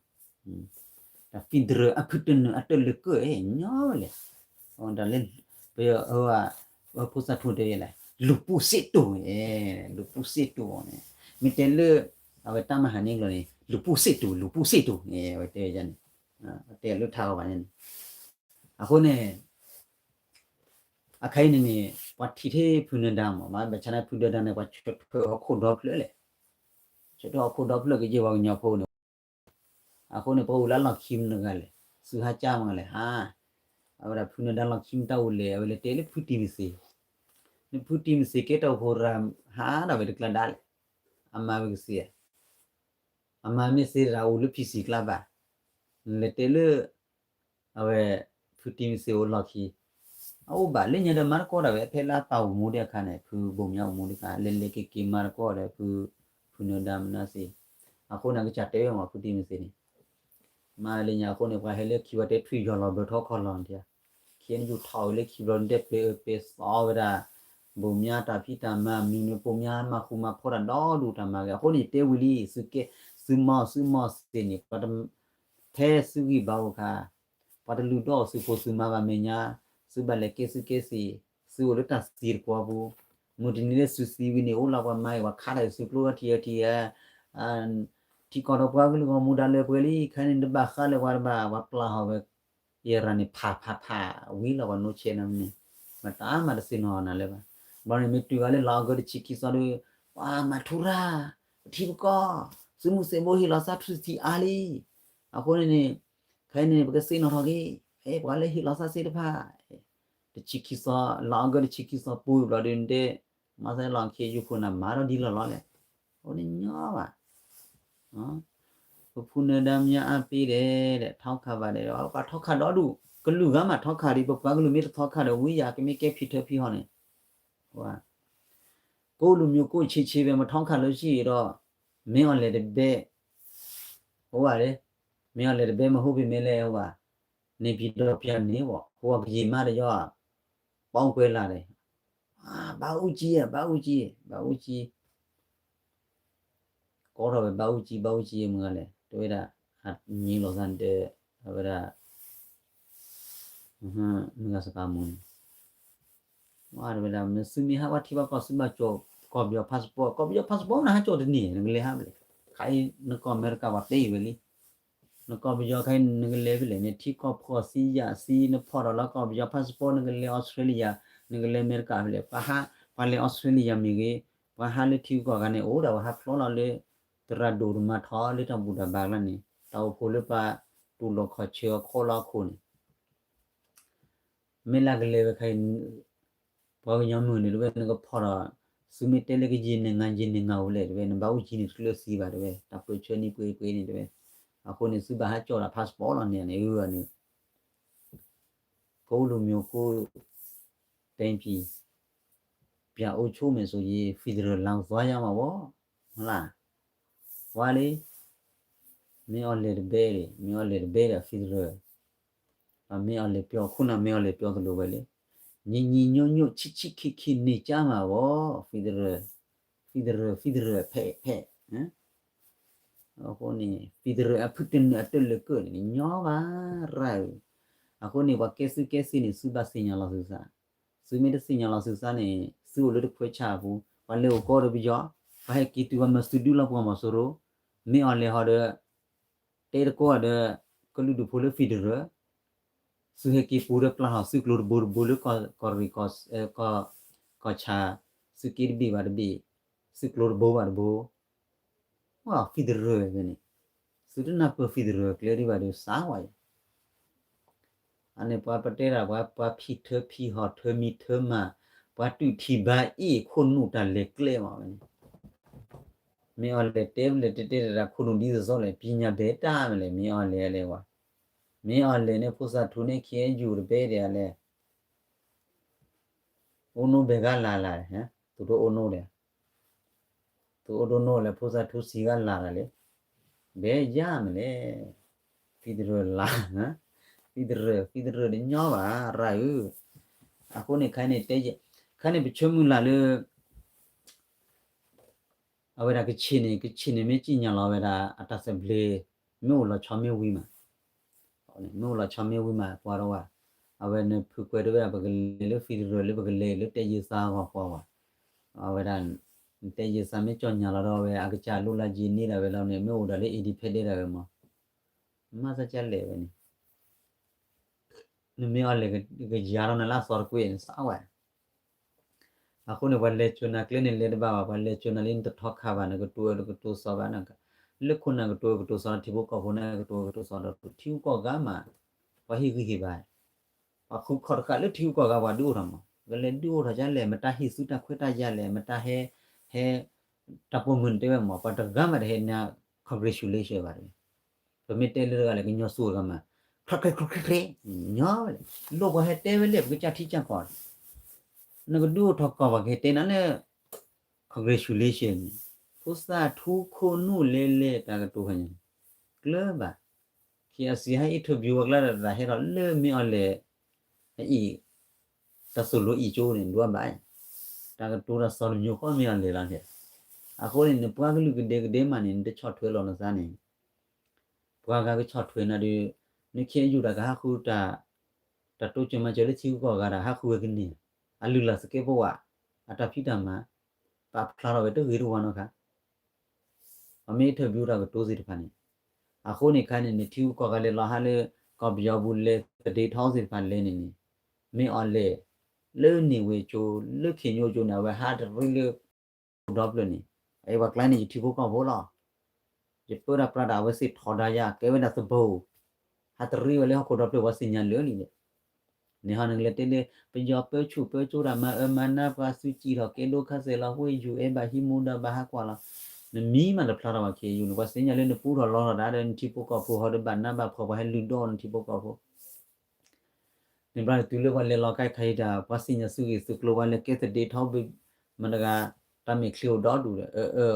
ဒါဖီဒရအဖတန်အတလကညောလေဟောဒါလေဘေဟိုပုစထူတဲ့လေလူပူစစ်တူလူပူစစ်တူနေမိတယ်လေအဝတာမဟန်နေလို့နေလူပူစစ်တူဝတဲ့ကြနေတဲ့လူထားပါနေအခုနေအခိုင်နေဝတ်တီသေးဖုန်ဒမ်မှာဘချနာဖုန်ဒမ်နဲ့ဝတ်ချတ်ခုတော့ဖလေချတ်တော့ခုတော့ဖလေကြီးဝညဖို့နေအခုနေပေါ်လာလောက်ခိမနကလေစုဟာကြမှာလေဟာအဝရဖုန်ဒမ်လောက်ခိမတောက်လေအဝလေတဲလေဖူတီမစီနေဖူတီမစီကေတော့ဖော်ရဟာတော့ဘယ်ကလာဒါလေအမဝကစီအမမစီရာဦးလူပီစီကလာပါလေတဲလေအဝဖူတီမစီဦးလောက်ခိအိုးဘာလင်းရတဲ့မာကောတာပဲဖဲလာတောက်မိုးတဲ့ခါနဲ့ဖူဘုံမြောက်မိုးတဲ့ခါလေလေကေမာကောတဲ့ဖူနဒမ်နာစီအခုနကချတဲမှာဖူတီမစီနေမာလင်းညာခုနေဘာဟဲလေခီဝတဲ့ထွီရော်လောဘထောခေါ်လွန်တဲ့ခင်ယူထောက်လေခီလွန်တဲ့ပေစောဝဒါဘုံမြတာဖိတာမမီနပုံများမခုမဖော်တော့လူတမကခုနေတဲဝီလီစုကေစုမစနေပဒမ်ထဲစုကြီးဘောက်ခါပဒလူတော့စုဖို့စုမပါမညာစုဘလေကေစီစုရတာစီကွာဘူးမူဒီနေစုစီဝီနေအိုလာဝမိုင်ဝခါရဲစုပလိုတီအန် ที่ก่อนเราก็รู้ว่ามูดาเลยเปลี่ยนใครในบ้านเขาเลยว่าว่าปลาเขาแบบเยรันนี่ผ่าวิ่งแล้ววันนู้นเชนนี่มาตามมาสินอนนั่นเลยว่าบางทีมีตัวอะไรลาวก็ได้ชิคกี้พายว่ามาทุราที่ก็สมุเสโมฮิลาซาทุสิอาลีอะคนนี่ใครนี่เป็นสินอนที่ว่าเลยฮิลาซาสิเดพ้าชิคกี้พายลาวก็ได้ชิคกี้พายปูบลาดินเดมาใส่ลองเคียอยู่คนน่ะมาเราดีละล้อเลยโอ้นี่ย่อว่ะဖူနေဒမ်ညာအပေးတယ်တဲ့ထောက်ခါပါတယ်တော့ကထောက်ခါတော့လူကလူကမှထောက်ခါဒီပပကလူမြေထောက်ခါတော့ဝိယာကမြေကဲဖြစ်ဖြစ်ဟောနေဟိုကိုလူမျိုးကိုချေပဲမထောက်ခါလို့ရှိရတော့မင်းော်လေတဲ့ဟိုပါလေမင်းော်လေတဲ့မဟုတ်ပြီမင်းလေဟိုပါနေပြီးတော့ပြန်နေပေါ့ဟိုကကြီးမတဲ့ရောပေါင်းကွဲလာတယ်ဘာဦးကြီးရဘာဦးကြီးကောတော့ဘာဦးကြီးမကလည်းတွေ့တာညီလောစန်တဲ့ဟိုဒါမင်းကစကားမွန်းမာရဗလာမစမီဟာဝတိဘကောစမချောကောဘီပတ်စပို့နာချောတနေငလေဟာလေခိုင်နကောအမေရိကဝတ်တေးဝလီနကောဘီယောခိုင်ငလေပဲလေနေတီကောဖောစီယာစီနဖော်လာကောဘီယောပတ်စပို့ငလေဩစတြေးလျငလေအမေရိကပဲလေပါလေဩစတြေးလျမြေကြီးဝါဟာလေတီကောကနေအိုးတာဝါဟာဖလောလာလေတရဒူမထာလေတဘူဒါဘာလနေတောက်ခိုလပတူလခချေခေါလာခုန်မေလာကလေးပဲခိုင်ဘောညမွန်းနေတယ်ပဲငါဖော်တာစုမီတဲလေကြီးနေငန်းကြီးနေငါဦးလေတယ်ပဲဘာဦးကြီးနေစလို့စီးပါတယ်ပဲတပ်ပွေချွေးနေပွေနေတယ်ပဲအခုနေစုဘာဟာကြော်တာပတ်စပို့လာနေနေဦးကနေကိုလူမျိုးကိုတိုင်းပြည်ပြအုပ်ချိုးမယ်ဆိုရင်ဖီဒရယ်လောင်သွားရမှာပေါ့ဟုတ်လားဝါလေမင်းအလေဘေးဖီဒရယ်မင်းအလေပြောခုနမင်းအလေပြောသလိုပဲလေညီညွတ်ချစ်ခိနေကြမှာပေါ့ဖီဒရယ်ဖဲဟမ်အခုနေဖီဒရယ်အဖတင်အတက်လကနေညောပါရိုင်အခုနေဝကဲစီနေစူပါစညာလာစူစာစူမီတစညာလာစူစာနေစူလို့ခွဲချဘူးဘာလို့ကောရပြီးကြောဘာကီတူမစတူဒီလာပေါ်မှာဆိုတော့မင်းအလေဟာတဲ့တေကောတဲ့ကလူဒူဖိုလဖီဒရယ်စုဟကီပူရကလာစုကလိုဘူလကောရီကောစကောချာစုကီဘီဘာဘီစုကလိုဘောဘာဘောဝါဖီဒရယ်ပဲနေစုဒနာပဖီဒရယ်ကလေးဒီဘာဒီစာဝိုင်အနေပွားပတဲရာပွားဖီထဖီဟောထမီထမပွားတူထီဘာဤခုနုတလေကလေးမှာပဲမင်းအလေတေးလေတေးရာခုနုဒီစောလေပညာဘေတာမလေမင်းအလေဝါမင်းအလေနဲ့ဖုစာထူနေခင်းယူရပဲတယ်လေအုံနိုဘေကလာဟမ်သူတို့အုံနိုလေသူအုံနိုလေဖုစာထူစီကလာလေဘယ်ရမလဲဖီဒရယ်လာဟမ်ဖီဒရယ်ညောပါရာယူအခုနေခိုင်းနေတဲခိုင်းနေပချွမှုလာလေအဝရကချင်းနေမကြည့်ညာလာဝရအတဆဘလေမြို့လာချမေဝီမှာဟောနေမြို့လာချမေဝီမှာပွာတော့အဝနေဖူကွဲတော့ဘကလေဖီဒရယ်လေဘကလေတဲရစားဟောပွာအဝရတဲရစားမကြောညာလာတော့ပဲအကကြလူလာကြီးနေတာပဲလောက်နေမြို့ဒါလေအီဒီဖက်နေတာပဲမစကြလေပဲနေမင်းအလေကကြာရနလာစောကွေးစားဝဲအခုနေဝလေချွနာကလင်းလေတဘာဝလေချွနာလင်းတထောက်ခါဘာနကတူစောဘာနကလခုနကတူစောတိဘကဟိုနကတူစောတော့ထီကောကမှာဝဟိခိဘာအခုခေါ်ကလေထီကောကဘာဒူရမကလေဒူရကြလေမတဟိစုတခွတရလေမတဟဲတပမွန်တေမပတဂမရဟနာ congratulation ပါတယ်ဗမီတဲလကလည်းညောဆူကမှာခရညောလေလောဘဟဲတဲဝလေကချတိချန်ခေါ်နကဒူထောက်ကဘာကေတဲနနဲ့ congratulation ဖုစာထူခုနုလေတာကတူဟန်ကလဘာခီအစီဟိုင်ထဘီဝကလာဒါဟဲရလေမီအလေအီတဆူလိုအီချိုးနေဒွာဘိုင်တာကတူရဆော်ညိုခေါမီအလေလာတဲ့အခုနေပွားကလူကဒေမနေတချော့ထွေးလောနစားနေပွားကချော့ထွေးနေတယ်နိခေယူတာကခုတာတတူချမချလေချီကောကတာဟာခုဝကနေအလူလာစကေဘောအတာဖိတမပပခလာတော့တူဝီရဝနခ အမေထပြူတာကတိုးစီတဖန်နေအခုနေခိုင်းနေတီဦးကောကလေးလာဟာလေကောပြောဘူးလေတေထောင်းစီတဖန်လဲနေနေမင်းအော်လေလဲနေဝေချိုလွခင်ညိုချိုနာဝဟာတရီလေဒေါပလနေအေဝကလိုင်းနေတီဖို့ကောဘောလားရပရပရဒါဝစီထော်ဒါယာကေဝဒသဘောဟာတရီဝလေကိုဒေါပလဝစီညာလဲနေနေဟာနလေတဲလေပယောပဲချူပဲချိုရာမနာပါစုကြည့်တော့ကေလိုခဆဲလာဝေယူအေဘာဟီမူဒါဘာဟာကွာလာမီမလဖလာတော့ခေယူဝစညာလေနပူတော့လောဒါတဲ့တီပိုကောဖိုဟောဒဘနာဘာဖောဘဟလူဒွန်တီပိုကောဖိုနေဘရတူလေဝလေလောကိုက်ခိုင်တာဝစညာစုစုကလိုဝလေကေတဒေထောဘမနကတမီခလီယိုဒေါ်ဒူ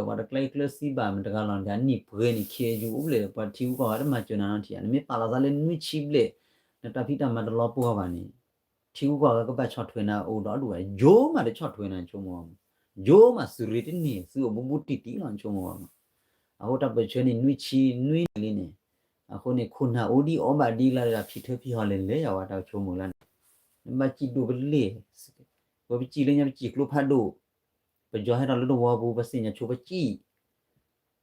ဝါဒကလိုက်ကလစီဘာမတကလောင်ဒါနိဘရေနိခေယူဦးလေပတီဦးကောရမကျွနာနတီအမေပါလာဇာလေနွိချိလေနတဖိတမတလောပူဟပါနီတီဦးကောကပတ်ချော့ထွေနာအိုဒေါ်ဒူဝဂျိုးမတချော့ထွေနာချုံမောဂျိုးမစရီတနီစုဘဘူတီတီလောင်ချုံမောအခုတပချွေးနေနွိချီနွိလေးနေအခုနေခုနာအိုဒီအောဘာဒီလာတာဖြစ်ထဖြစ်ဟောလေလေရဝတာချုံမလာမချီဒူဘလေဘဘချီလေးညချီကလုဖတ်ဒိုပကြောဟဲ့တော့လို့ဝဘူပစင်ညချိုပချီ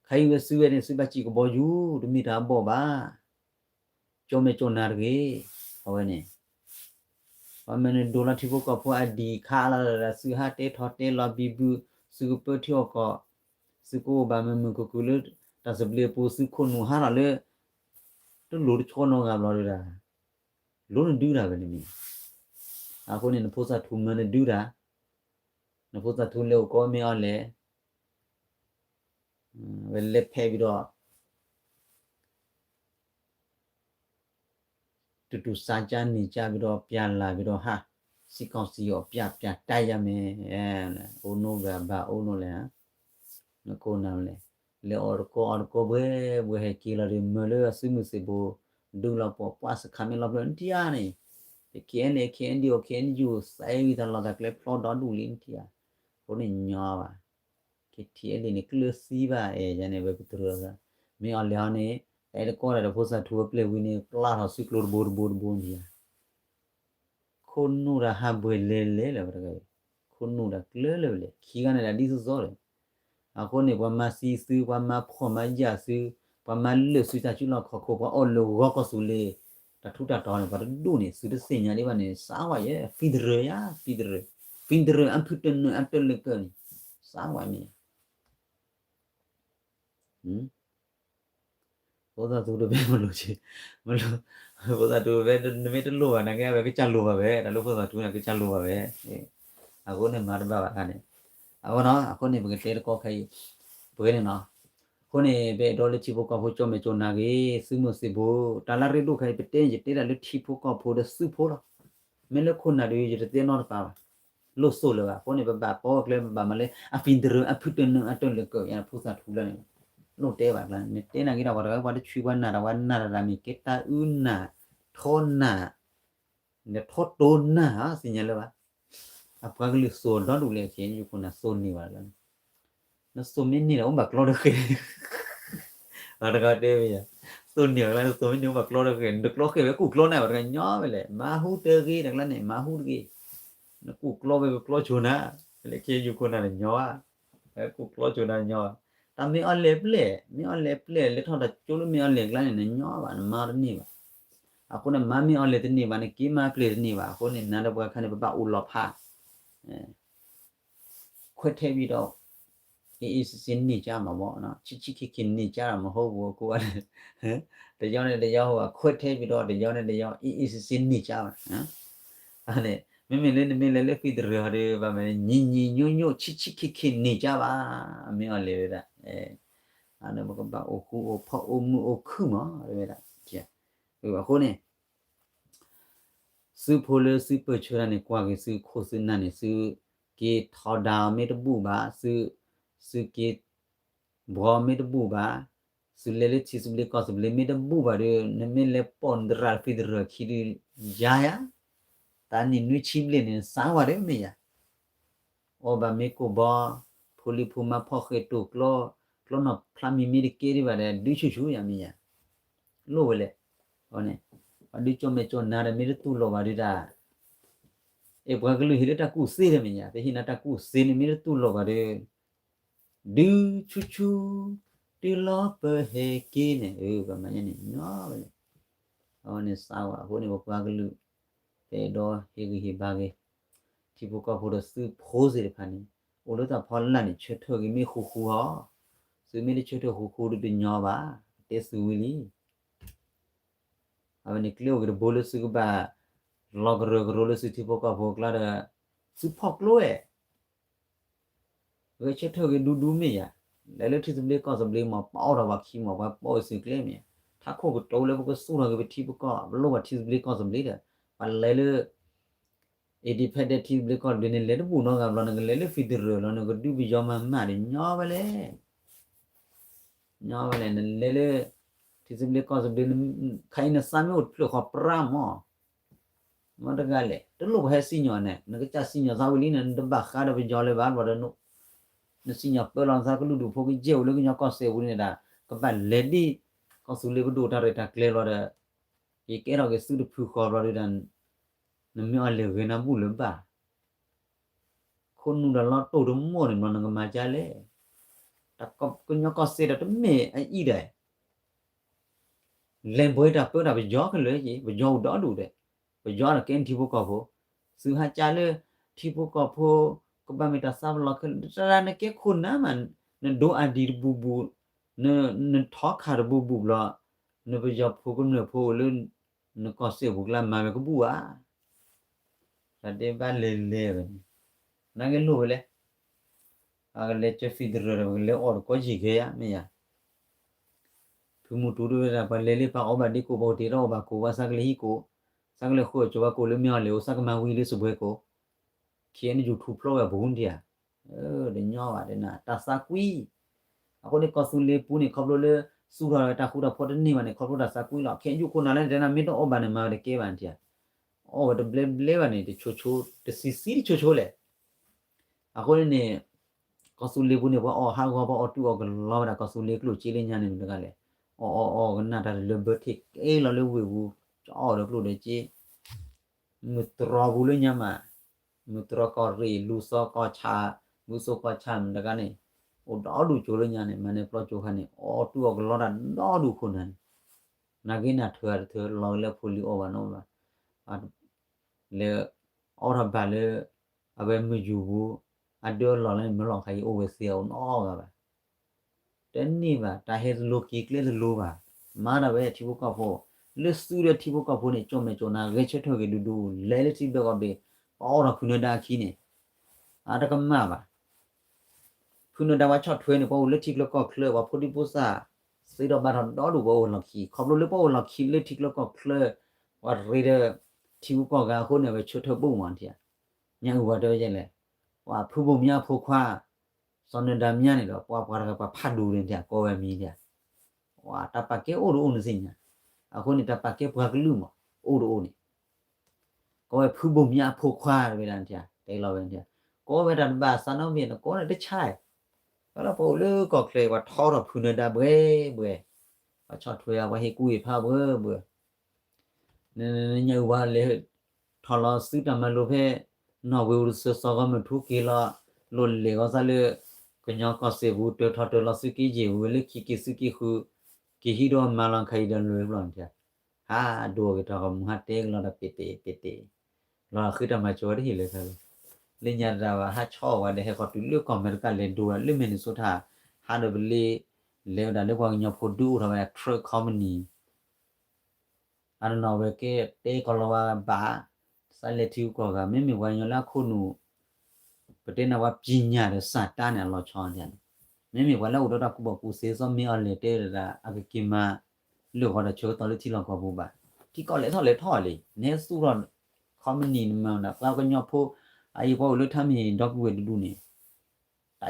ခိုင်ဝဆူရဲနေစပချီကဘောယူဒမီတာဘောပါကျုံမေကျုံနာရေဟောနေဘာမနေဒေါ်လာတီဘောကဖွာဒီခါလာဆူဟာတေထော်တေလဘီဘူစုပတီယောကစကိုဘာမမကကူလတစပလေပူစခုနူဟာလေတလူချောနောကလောရတာလုံးဒူးတာပဲနေအခုနေဖိုးစာထူမနေဒူးတာနဖိုးစာထူလေကိုမေအော်လေဝဲလက်ဖဲပြီးတော့တူစာချမ်းနေကြပြီးတော့ပြန်လာပြီးတော့ဟာစီကောင်စီရောပြတိုက်ရမယ်အိုနိုဘာအိုနိုလေနကိုနာလေအော်ကိုဘဲဟဲကီလာရီမလဲအစမှုစေဘူဒူလာပေါ်ပတ်စခမလာဘန်တီယာနေKN KNDO KNU ဆိုင်ဝီတလာကလေဖလော့ဒေါ်ဒူလင်းတီယာဟိုနေညောပါ KTL နေကလစီပါရနေပဲပထရောမင်းအလျာနေအဲ့ကောရတဲ့ဖိုးစားထူပလေဝင်းနေကလာဟစီကလောဘောဘွန်ကြီးခုနူရာဟာဘွေလေလေလေဘရကေခုနူရာကလေလေခီကနေလာဒီစောတယ်အခုနေဘမစီစူဘမဖော်မရစူဘမလွစူချချူလောက်ခခေါ်ဘောအော်လောရောကဆူလေတထူတာတောင်းနေဘာဒူနေစူတဲ့စင်ညာလေးပါနေစားဝရဲ့ဖီဒရယာဖီဒရအမ်ဖူတန်အမ်တလကန်စားဝနေဘောသာသူတို့ပဲမလို့ချင်မလို့ဘောသာသူပဲနမေတလို့ပါငါကပဲကြလို့ပါပဲဒါလို့ဘောသာသူကကြလို့ပါပဲအခုနေမာတပါပါကနေအခုနော်အခုနေဘယ်တဲကောခိုင်ဘယ်နေနော်ခုနေပဲဒေါ်လချီဘကဖို့ကြမေချနာကြီးစမစီဘူတလာရီတို့ခိုင်ပတဲ့ရတဲ့လချီဖို့ကဖို့ဒစုဖို့လားမင်းလခုနာရီရတဲ့နော်ပါလို့ဆိုလပါခုနေဘပေါ်ကလေးဘာမလဲအဖင်ဒရအဖုတနအတလကရဖုစာထူလာနေလို့တဲပါလားနေတဲနာကြီးတော့ဘာချွေးဝနာဝနာရာမီကတာဥနာထောနာနေထောတိုနာစင်ရလပါအပွားကလေးဆိုတော့လူလေချင်းယူခုနာဆိုနေပါလားနဆိုမင်းနေတော့ဘာကလောရခေအားတကတဲရဆိုနေလားဆိုမင်းနေဘာကလောရခေဒကလောခေပဲကုကလောနေပါကညောပဲလေမာဟုတေကြီးတကလည်းနေမာဟုကြီးနကုကလောပဲကလောချူနာလေခေယူခုနာညောကုကလောချူနာညောတမီအလေပလေလေထော်တာကျိုးလို့မီအလေကလည်းနေညောပါမာရနေပါအခုနေမမီအလေတနေပါနေကီမာပလေနေပါအခုနေနားတော့ခါနေပဦးလောဖာခွတ်ထဲပြီးတော့အေးစင်းနေကြမှာပေါ့နော်ချစ်ခင်နေကြတာမဟုတ်ဘူးကိုကလည်းဟမ်တယောက်နဲ့တယောက်ဟိုခွတ်ထဲပြီးတော့တယောက်နဲ့တယောက်အေးစင်းနေကြမှာနော်အဲ့ဒါမင်းလေးဖီဒရရဗာမညညွတ်ချစ်ခင်နေကြပါအမေအလေဒါအဲ့ဒါဘကဘာအိုခုအိုဖောအိုမူအိုခုမအဲ့ဒါကြည့်ဟိုအခုနေစုဖိုလစုပချရနေကွာကစုခိုစနနေစုကေထော်ဒါမေတဘူပါစုကေဘောမေတဘူပါစုလေလေချစ်စုလေကောစလေမေတဘူပါရနမေလေပွန်ဒရာဖီဒရခီရီယာယာတာနိနွိချိပလေနေစားဝရဲမေယာအော်ဘာမေကိုဘာဖိုလီဖူမဖောခေတုကလောနဖလာမီမီကေရီပါလေဒူချူရမီယာလို့ဝလေဟောနေအဒီချုံမေချုံနာရမေရတူလောပါရီတာအေဘဂလူဟိရတာကုစေရမညာတေဟိနာတာကုစေနေမေရတူလောပါရေဒူချူ တီလောပဟေကီနေကမညနေနော်ပဲအော်နေစာဝဟိုနေဘကွာကလူတေတော့ဟေဟေဘာကေဒီဘကဖို့တော့စုဖိုးစေဖာနေအိုလို့တော့ဖော်လာနေချွတ်ထုတ်မိခူခူဟောစုမိချွတ်ထုတ်ခူခူတို့ညောပါတေဆူဝီလီအဝနေကလောကဘိုလစုကဘာလောကရကရိုလစုဒီဘကဖို့ကလာတဲ့စုဖောက်လို့ဝေချွတ်ထုတ်ဒူမေရလဲလဲထိစပလေးကောစပလေးမှာပေါတော့ပါခီမှာပါပေါ်စီကလေးမြေถ้าโคก็โตแล้วก็สู้เราก็ไปที่ก็โลกที่บลิก็สมลิดปันเลยเอดิเพดที่บลิก็เดนเลยบุน้องกับเราเนี่ยเลยฟิดเรอเราเนี่ยก็ดูบิจอมมาดิย่อไปเลยเลยที่บลิก็สมลิใครเนี่ยสามีอุดเปลือกขอบปรามอ๋อมันตะกันเลยตลกให้สิญญาเนี่ยนึกจะสิญญาซาวิลีเนี่ยดบักขาดไปจอเลยบ้านว่าเนาะนึกสิญญาเปิดลองซาก็ดูพวกเจ้าเลยก็ยังก็เซวุเนี่ยดาก็แบบเลดี้ก็สุริบุตรอะไรตากเลรอดอีกเราก็สุดผู้ขอรอดดันนั่นไม่เอาเลยเวนับบุญเลยป่ะคนนู้นเราโตดมอนี่มันก็มาจ้าเลยแต่ก็ยังก็เสียแต่ไม่ไอ้อีเด้เล่นบ่อยแต่เปิดไปย่อกันเลยจีไปย่อดอดูเด้ไปย่อแล้วเกณฑ์ที่พวกก็พอซื้อหาจ้าเลยที่พวกก็พอก็บ่มีตาซับล็อกกันแต่ละเกคนนะมันนั่นโดอดีบูne talk har bu la ne be job phu ko ne phu le ne ko se bu la ma me ko bu a ta de ba le be na ge lo le a le che fi de le or ko ji ge ya me ya phu mu tu de ba le pa o ba di ko bo de ro ba ko ba sa ge hi ko sa ge le kho jo ba ko le mya le o sa ga ma wi le su bwe ko khien ju thu plo ya bu hun dia de nyo ba de na ta sa kwi ako ni kosule puni khoblo le sura ta khura phot ni ma ne khoblo da sa kui la khen ju ko na le dena min to o ba ne ma de ke ban tia o de ble ba ne de cho de si cho le ako ni kosule puni ba o ha go ba o tu o ga lo da kosule klo chi le nya ne de ga le o ga na da le be thik e lo le wi wu o de klo de chi mu tro bu le nya ma mu tro ko ri lu so ko cha lu so ko cha de ga neโอ้ดอดูโจลญาเนี่ยมันเนี่ยปลอโจคันเนี่ยอ๋อตูออกลอดดอดูคนนั้นนากินาเถอลอเลฟูลิโอวานอลาอะเลออระบาเลอะเบมยูบูอะเดอลอเลมลองไคโอเวเซียอนออกบะเตนนี่บะตาเฮโลกิเคเลโลบะมานะเวทิบุกะโฟเลสูเรทิบุกะโฟเนี่ยจอมเมจอนาเกเชทอเกดูเลเลทิเบกอเบออระคุนดาคีเนี่ยอะตะกะมาบะคุณดาวชอตถวยเนี่ยบ่เลทิกแล้วก็เคลว่าพุทธิปุษาสิดอบาทดอดูบ่ลอคีขอบลเลยบ่ลอคีเลทิกแล้วก็เคลว่าเรเดทิวก็กาคนเนี่ยไปชุดเทบุมันเถียยังว่าเด้อจังแหละว่าผู้บ่มีผู้ควาสอนดามญานี่ดอกว่าก็พัดดูเลยเถียก็ว่ามีเถียว่าตะปะเกโอโอนี่สิญะอะคนนี่ตะปะเกบ่กะลุมโอโอนี่ก็ว่าผู้บ่มีผู้ควาเวลาเถียได้ลอเวนเถียก็เวลาบาสานอมีก็ได้ใช้แล้วพอเลิกก็เคลว่าทอดพูนดาเบ้ว่าชอตถวยว่าให้กุยพาเบ้เนี่ยว่าเลยทอลอซื้อตามาโลเพนอเวลสซอก็มันทุกกีฬาลนเลยก็ซะเลยก็ยอก็เสบูเตทอตลอซื้อกีเจเวลคิซื้อกีคือกีฮิโดมาลังไคดันเลยบลอนจ้ะฮาดูก็ทอก็มหาเตกลอดเปเตลอคือตามาจอได้เลยครับเลียนดาวฮาชอว่าเดให้เขาตุเลือกคอมเมนต์กันเลยดูเรื่องเมนูสุดท้ายฮาเดบิลีเลวดาเรียกว่าญาพดูทำไมทรัคคอมมานีอันนั้นเวกเตกอลว่าบาสเลทิวก็ก็ไม่มีวันยละคุณนูประเด็นว่าปัญญาหรือศาสตร์เนี่ยเราชอนเนี่ยไม่มีวันละอุดรกูบอกกูเสียซ้อมมีอะไรเตอร์ละอากิกิมาเรื่องของเราโชว์ตอนที่เราขอบูบะที่ก็เลยท่อเลยเนี่ยสู้เราคอมมานีมันนะเราก็ญาพไอ้พวกเราทำให้ดอกเวดูนี่แต่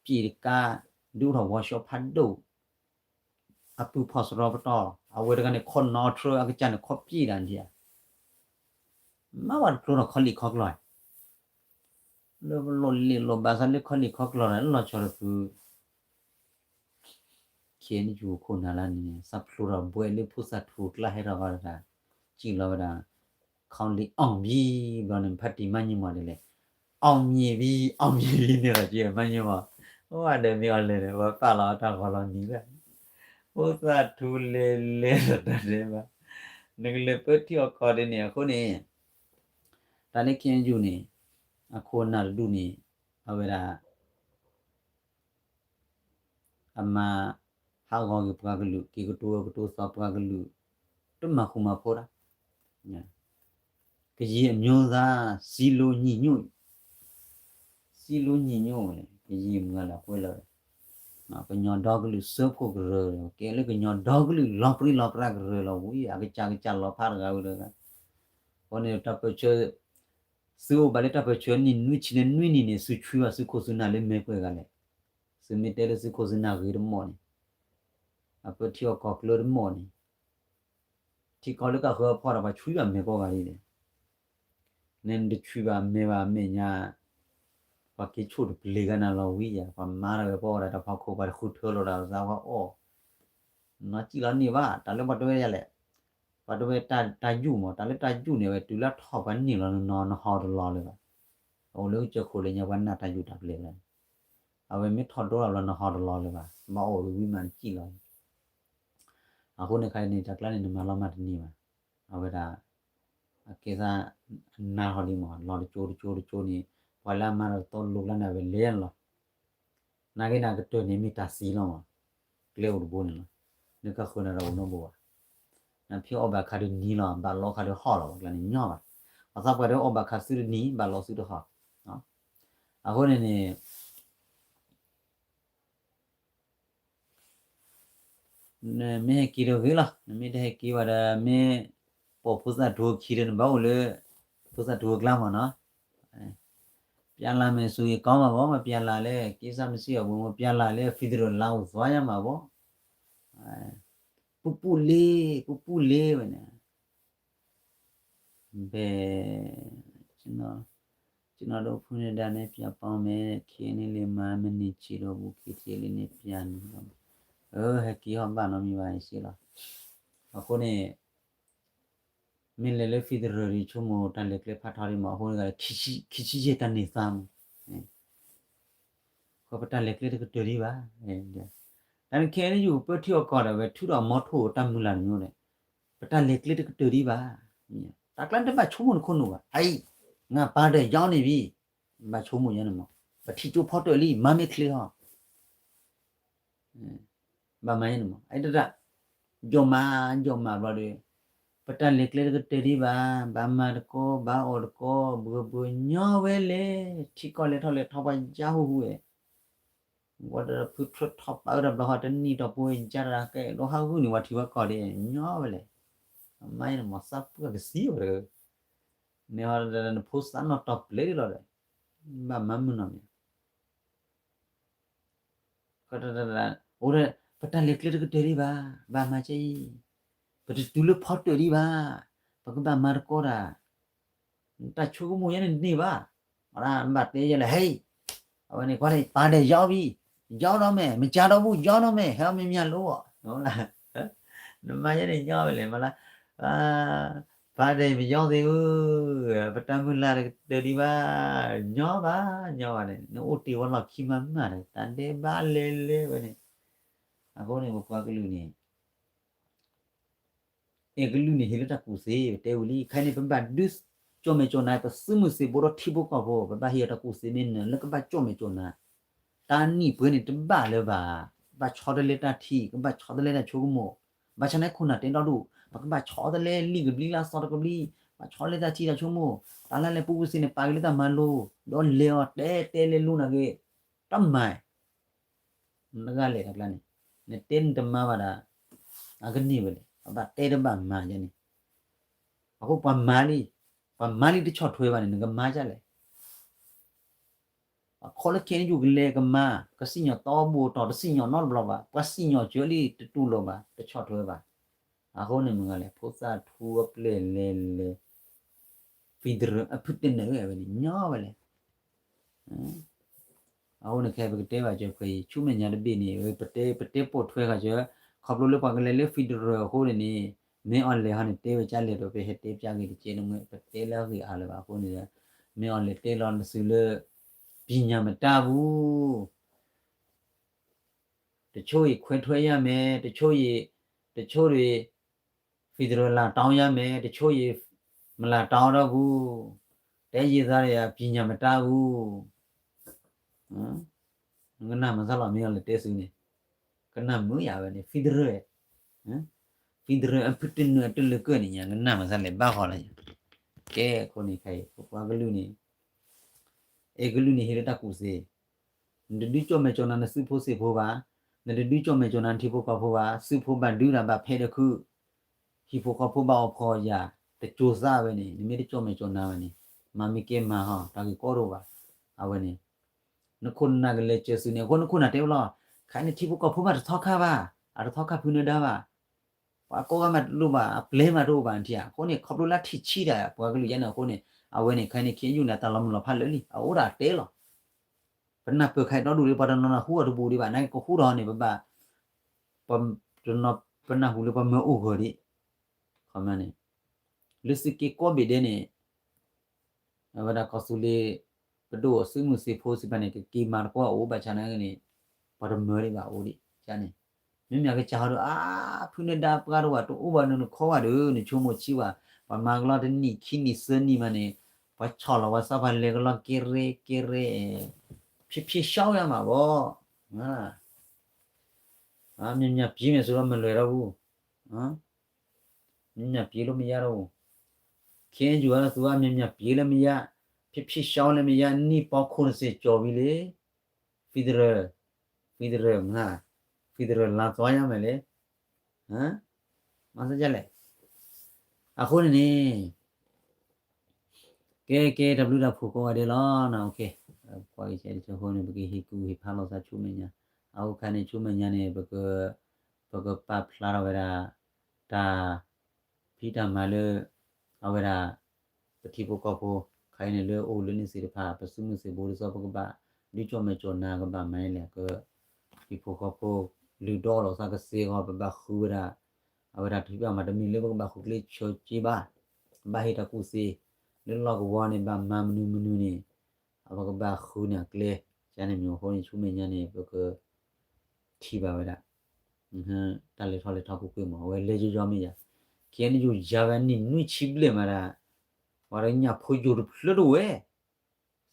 ปีกาดูเราว่าชอบพัดดูอัปพอสรอบต่อเอาไว้กันในคนนอทรัอาจารย์ครบปีดันเดียมาวันครูเราคลิกคอกลอยเราลนลิลบาสันเล็กคลิกคอกลอยนั้นเราชอบคือเขียนอยู่คนอะไรนี่สับครูเราบวยเรื่องผู้สัตว์ถูกไล่ให้เราก็ได้จริงเราได้เขาเรียกอ่อมบีบางนึงพัดดีมันยังมาเลยอ่อมยีบีเนี่ยเจี๋ยมันยังมา哇的苗来的，我把老他好了你了，菩萨图来的对吧？那个来不跳考的呢，后呢，但你看就呢，啊，可那路呢，啊为了阿妈，好好个不个路，几个多少不个路，都嘛苦嘛破啦，呀，个也苗子西路泥牛，西路泥牛嘞，个也么个啦，回来。cái nhỏ đó cái sớp của cái rồi cái lấy cái nhỏ đó cái lọc ra cái rồi là vui à cái cha lọc phát ra rồi đó còn nếu ta phải chơi sư bà lấy ta phải chơi nhìn nuôi chỉ nên nuôi nhìn sư chui à sư cô sư nào lên mấy cái này sư mấy tên là sư cô sư nào gửi đến mòn à phải theo cọc lơ đến mòn thì có lúc cả hơi phò là phải chui vào mấy cái này nên được chui vào mấy nhà và cái chỗ được lấy cái nào là vui à và mà là bỏ ra phải khô phải khút thưa rồi là sao ô nó chỉ là như vậy ta lấy bắt đuôi ra lại bắt đuôi ta dụ mà ta lấy ta dụ này về từ lá thọ vẫn nhiều là nó họ được lo rồi ô nếu chưa khô lên nhà vẫn là ta dụ đặc liền này à về mấy thọ đó là nó họ được lo rồi mà ô vì mà chỉ là à hôm nay cái này chắc là này mà lo mà đi mà à về là cái ra nào họ đi mà lo được chỗ này phải làm mà tôi lúc là về liền rồi cái tôi này mi ta xí lo mà leo được bốn rồi nếu các khối nào nó bùa nè phía ở bạc khá được ní lo bà lo khá được họ rồi là ní nhỏ mà sao cái đó ở bạc khá xử được ní bà lo xử được họ đó à hôm nay nè nè mấy kỳ đâu gửi lo mấy đây kỳ vào đó mấy bộ phút ra đuôi kỳ đến bao lứa phút ra đuôi làm mà nó pian la me suy có mà bố mà pian la le kí sao mà xíu bố mà pian la le phi được lao xóa mà bố pu lê vậy nè về chỉ nó đâu phun ra này pian bao mẹ khi này le mà mình đi chỉ đâu bu khi chỉ le này pian hay kí họ bảo nó như vậy xí là mà cô này mình lấy phi được rồi chú mồ ta lấy phát thari mà hồi cái khi gì ta nỉ sam có phải ta lấy cái đi ba anh kia này dù bớt thiêu còn là về thứ đó mót hồ ta mua lần nữa này ta lấy cái đi ba ta làm để bà chú muốn con nữa ai ngã ba đời gió này vì bà chú muốn như nào mà bà thi chú phật rồi đi mà mấy kia ha bà mấy nữa mà ai đó ra do mà vào đi pata lekle ke teri ba mar ko ba or ko bu nyo we le thi ko le tho ba ja hu we what the put top out of the hot ni to pu ja ra ke lo ha hu ni wa thi wa ko de nyo we le mai ma sa pu ke si wa ne ha de post no top le lo de ba ma mu no me ko da ore pata lekle ke teri ba ma chai but tu le phot teri ba ba mar ko ra ta chu ko mo yan ni ba ra ba te ya le hey ở này có đây ba để gió đó mẹ cha đâu bu gió đó mẹ heo mẹ nhà lúa đó là mà cái này gió vậy mà là ba để bị gió thì bắt đầu mình là để đi ba nhỏ này nó út tiêu là khi mà này ta để ba lê vậy này à có này một qua cái lưỡi này cái lưỡi này hiện tại cũng sẽ tiêu đi khai này bên bạn đứt cho mẹ cho này có sớm một xíu bố đó thi bố có bố bà hiện tại cũng sẽ nên là cái bà cho mẹ cho này ta nị bữa này tụm bàเลยbà choได้เลยta thi cái bà choได้เลยlà chỗ mồ bà cho này khôn là tên đó đủ bà choได้เลยli cái li là sao cái li bà choเลยta thi là chỗ mồ ta là bố xin này bàเลยta mà lô đó leo té lên luôn là cái tắm mày nó raเลยthật là này tên tụm mà bà đã cái gì vậy bà té đó bà mà vậy này bà có bà mà đi và mali đi chọt thuê vào này cái má ra lại khó là kiaอยู่เลยcái má cái xí nhỏ to bù to cái xí nhỏ nó lò vào cái xí nhỏ chứa đi tu lò vào cái chọt thuê vào hôm nay mình gọi là phốt ra thu up lên video put in nữa vậy nhỏ vậy hôm nay cái cái vào cho cái chú mình nhà được bên này bật té bột thuê cả chứ khắp lúc qua cái lấy video hôm nay मैं ऑनलाइन हाने ते चले तो पे हेते जागे के चेन में ते लगे आले बा को ने मैं ऑनलाइन ते लॉन सुले पिnya में ताबू တချို့ခွဲထွက်ရမယ်တချို့တွေဖီဒရလာတောင်းရမယ်တချို့မလာတောင်းတော့ဘူးတဲရည်သားတွေကပညာမတားဘူးငါနာမစားလို့မရလေတဲစုနေကနမရပဲနေဖီဒရဖီဒရအပတင်နတလကနေညာငါနာမစားလေဘာခေါ်လဲကဲကိုနေခိုင်ပွားကလူနေအေကလူနေဟရတာကူစေနဒီကြောမဲကြောနာနစုဖို့စေဖို့ပါနဒီကြောမဲကြောနာတိဖို့ကဖို့ပါစုဖို့ပါဒူရာပါဖဲတခုဟီဖို့ကဖို့ပါဖော်ရတကြိုစားပဲနေမိကြောမဲကြောနာပဲနေမမီကေမဟာတာကီကောရောပါအဝနေနခုနာကလေးချေစုနေခုနခုနာတဲလောခိုင်နေတိဖို့ကဖို့ပါထောက်ခါပါအရထောက်ခါဖူနေတာပါပါကောကမလူပါပလဲမတော့ပါန်တီယာခုနေခပလိုလာထိချီတာပွားကလူရနေခုနေအဝနေခိုင်နေခင်းယူနေတာလမလဖတ်လေလီအိုရာတဲလောပနပခိုင်တော့ဒူရပါဒနဟူအရဘူဒီပါနိုင်ကိုဟူတော်နေပပပမ်ဒနပနဟူလပမေအိုဂရီခမနေလစကီကိုဘီဒနေအဝဒါကဆူလီပဒိုဆွေမှုစီဖိုးစီပနေကီမာကောအိုဘာချနာကနေပါရမေရီပါအိုဒီချာနေမြင်မြကချာတော့ဖုန်ဒါပကတော့တော့ဥဘာနုခေါ်ရတယ်နေချုံမချီဝါပမာကလာတနီခီနီစနီမနေဘာချောလဝါစပါလေကလာကေရေဖြစ်ရှောင်းရမှာပေါ့မြင်ပြေးမယ်ဆိုတော့မလွယ်တော့ဘူးမြင်ပြေးလို့မရတော့ဘူးခင်းယူရတော့သူကမြင်ပြေးလည်းမရဖြစ်ရှောင်းလည်းမရနိပေါခုန်စေကြော်ပြီလေဖီဒရယ်ဖီဒရယ်လာသွားရမယ်လေမစကြလေအခုနေကဲ W daဖို့ကောရတယ်လားနော်โอเคပွားကြီးချေချဟိုနေဘကိဟီကူဟီဖာလို့စာချုမညာအောက်ခနဲ့ချုမညာနေဘကပပလာရဝရာတာဖီတာမလအဝရာပတိဖို့ကောဖို့ခိုင်နေလေအိုလင်းစီဖာပစုမှုစီဘောရစောပကပါဒီချုမချောနာကပါမိုင်းလေကဒီဖို့ကောဖို့လူတော်လို့စာကစေကောပပခူရာအဝရာတိပါမတမီလေပကပါခုကလေးချောကြည့်ပါဘာဟိတကူစီလောကဝါနေဘာမမနူနေအဘကဘာခုနာကလေကျန်နေမျိုးဟိုနေချုမညာနေဘကထီပါဝဒတလေထော်လေထောက်ကိုမဝဲလေကြွမရကျန်နေယူဂျာဗန်နီနွိချီပလေမရာဝရညာဖိုဂျိုဖလတော့ဝဲ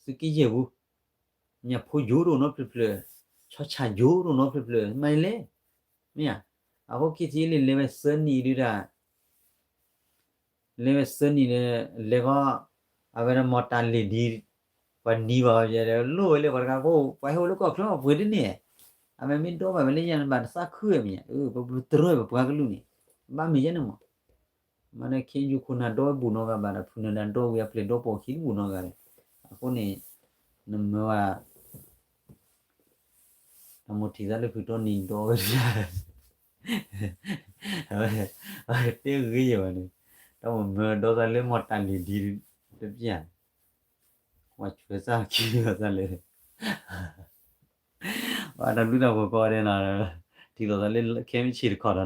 စကီယေဘူးညာဖိုဂျိုရောနော်ဖလချာချာဂျိုရောနော်ဖလမိုင်လေမရအခုကတိလေဝဲစနီရီရာလေစနီလေကအဝရမတန်လီဒီပနီပါရလို့လေဘာကိုပိုင်ဟိုလကောခလောဝေဒနေအမေမင်းတော့မလေးရန်ဘာစခွေမြဘဘတရဘဘာကလူနေဘာမရနမမနခင်ယူခုနာတော့ဘူးနောကဘာဖုန်နန်တော့ဝရပလေတော့ပေါ်ခိဘူးနောကလေအခုနေနမဝနမတီဇာလေဖီတော့နေတော့ရတေးကြီးရပါနေတော့မတော့လည်းမတန်လီဒီတပြန်ဝါချွေစားကြီးရစားလေဘာလို့တော့ကောရဲနာဒီလိုလည်းခဲမချီခေါ်တာ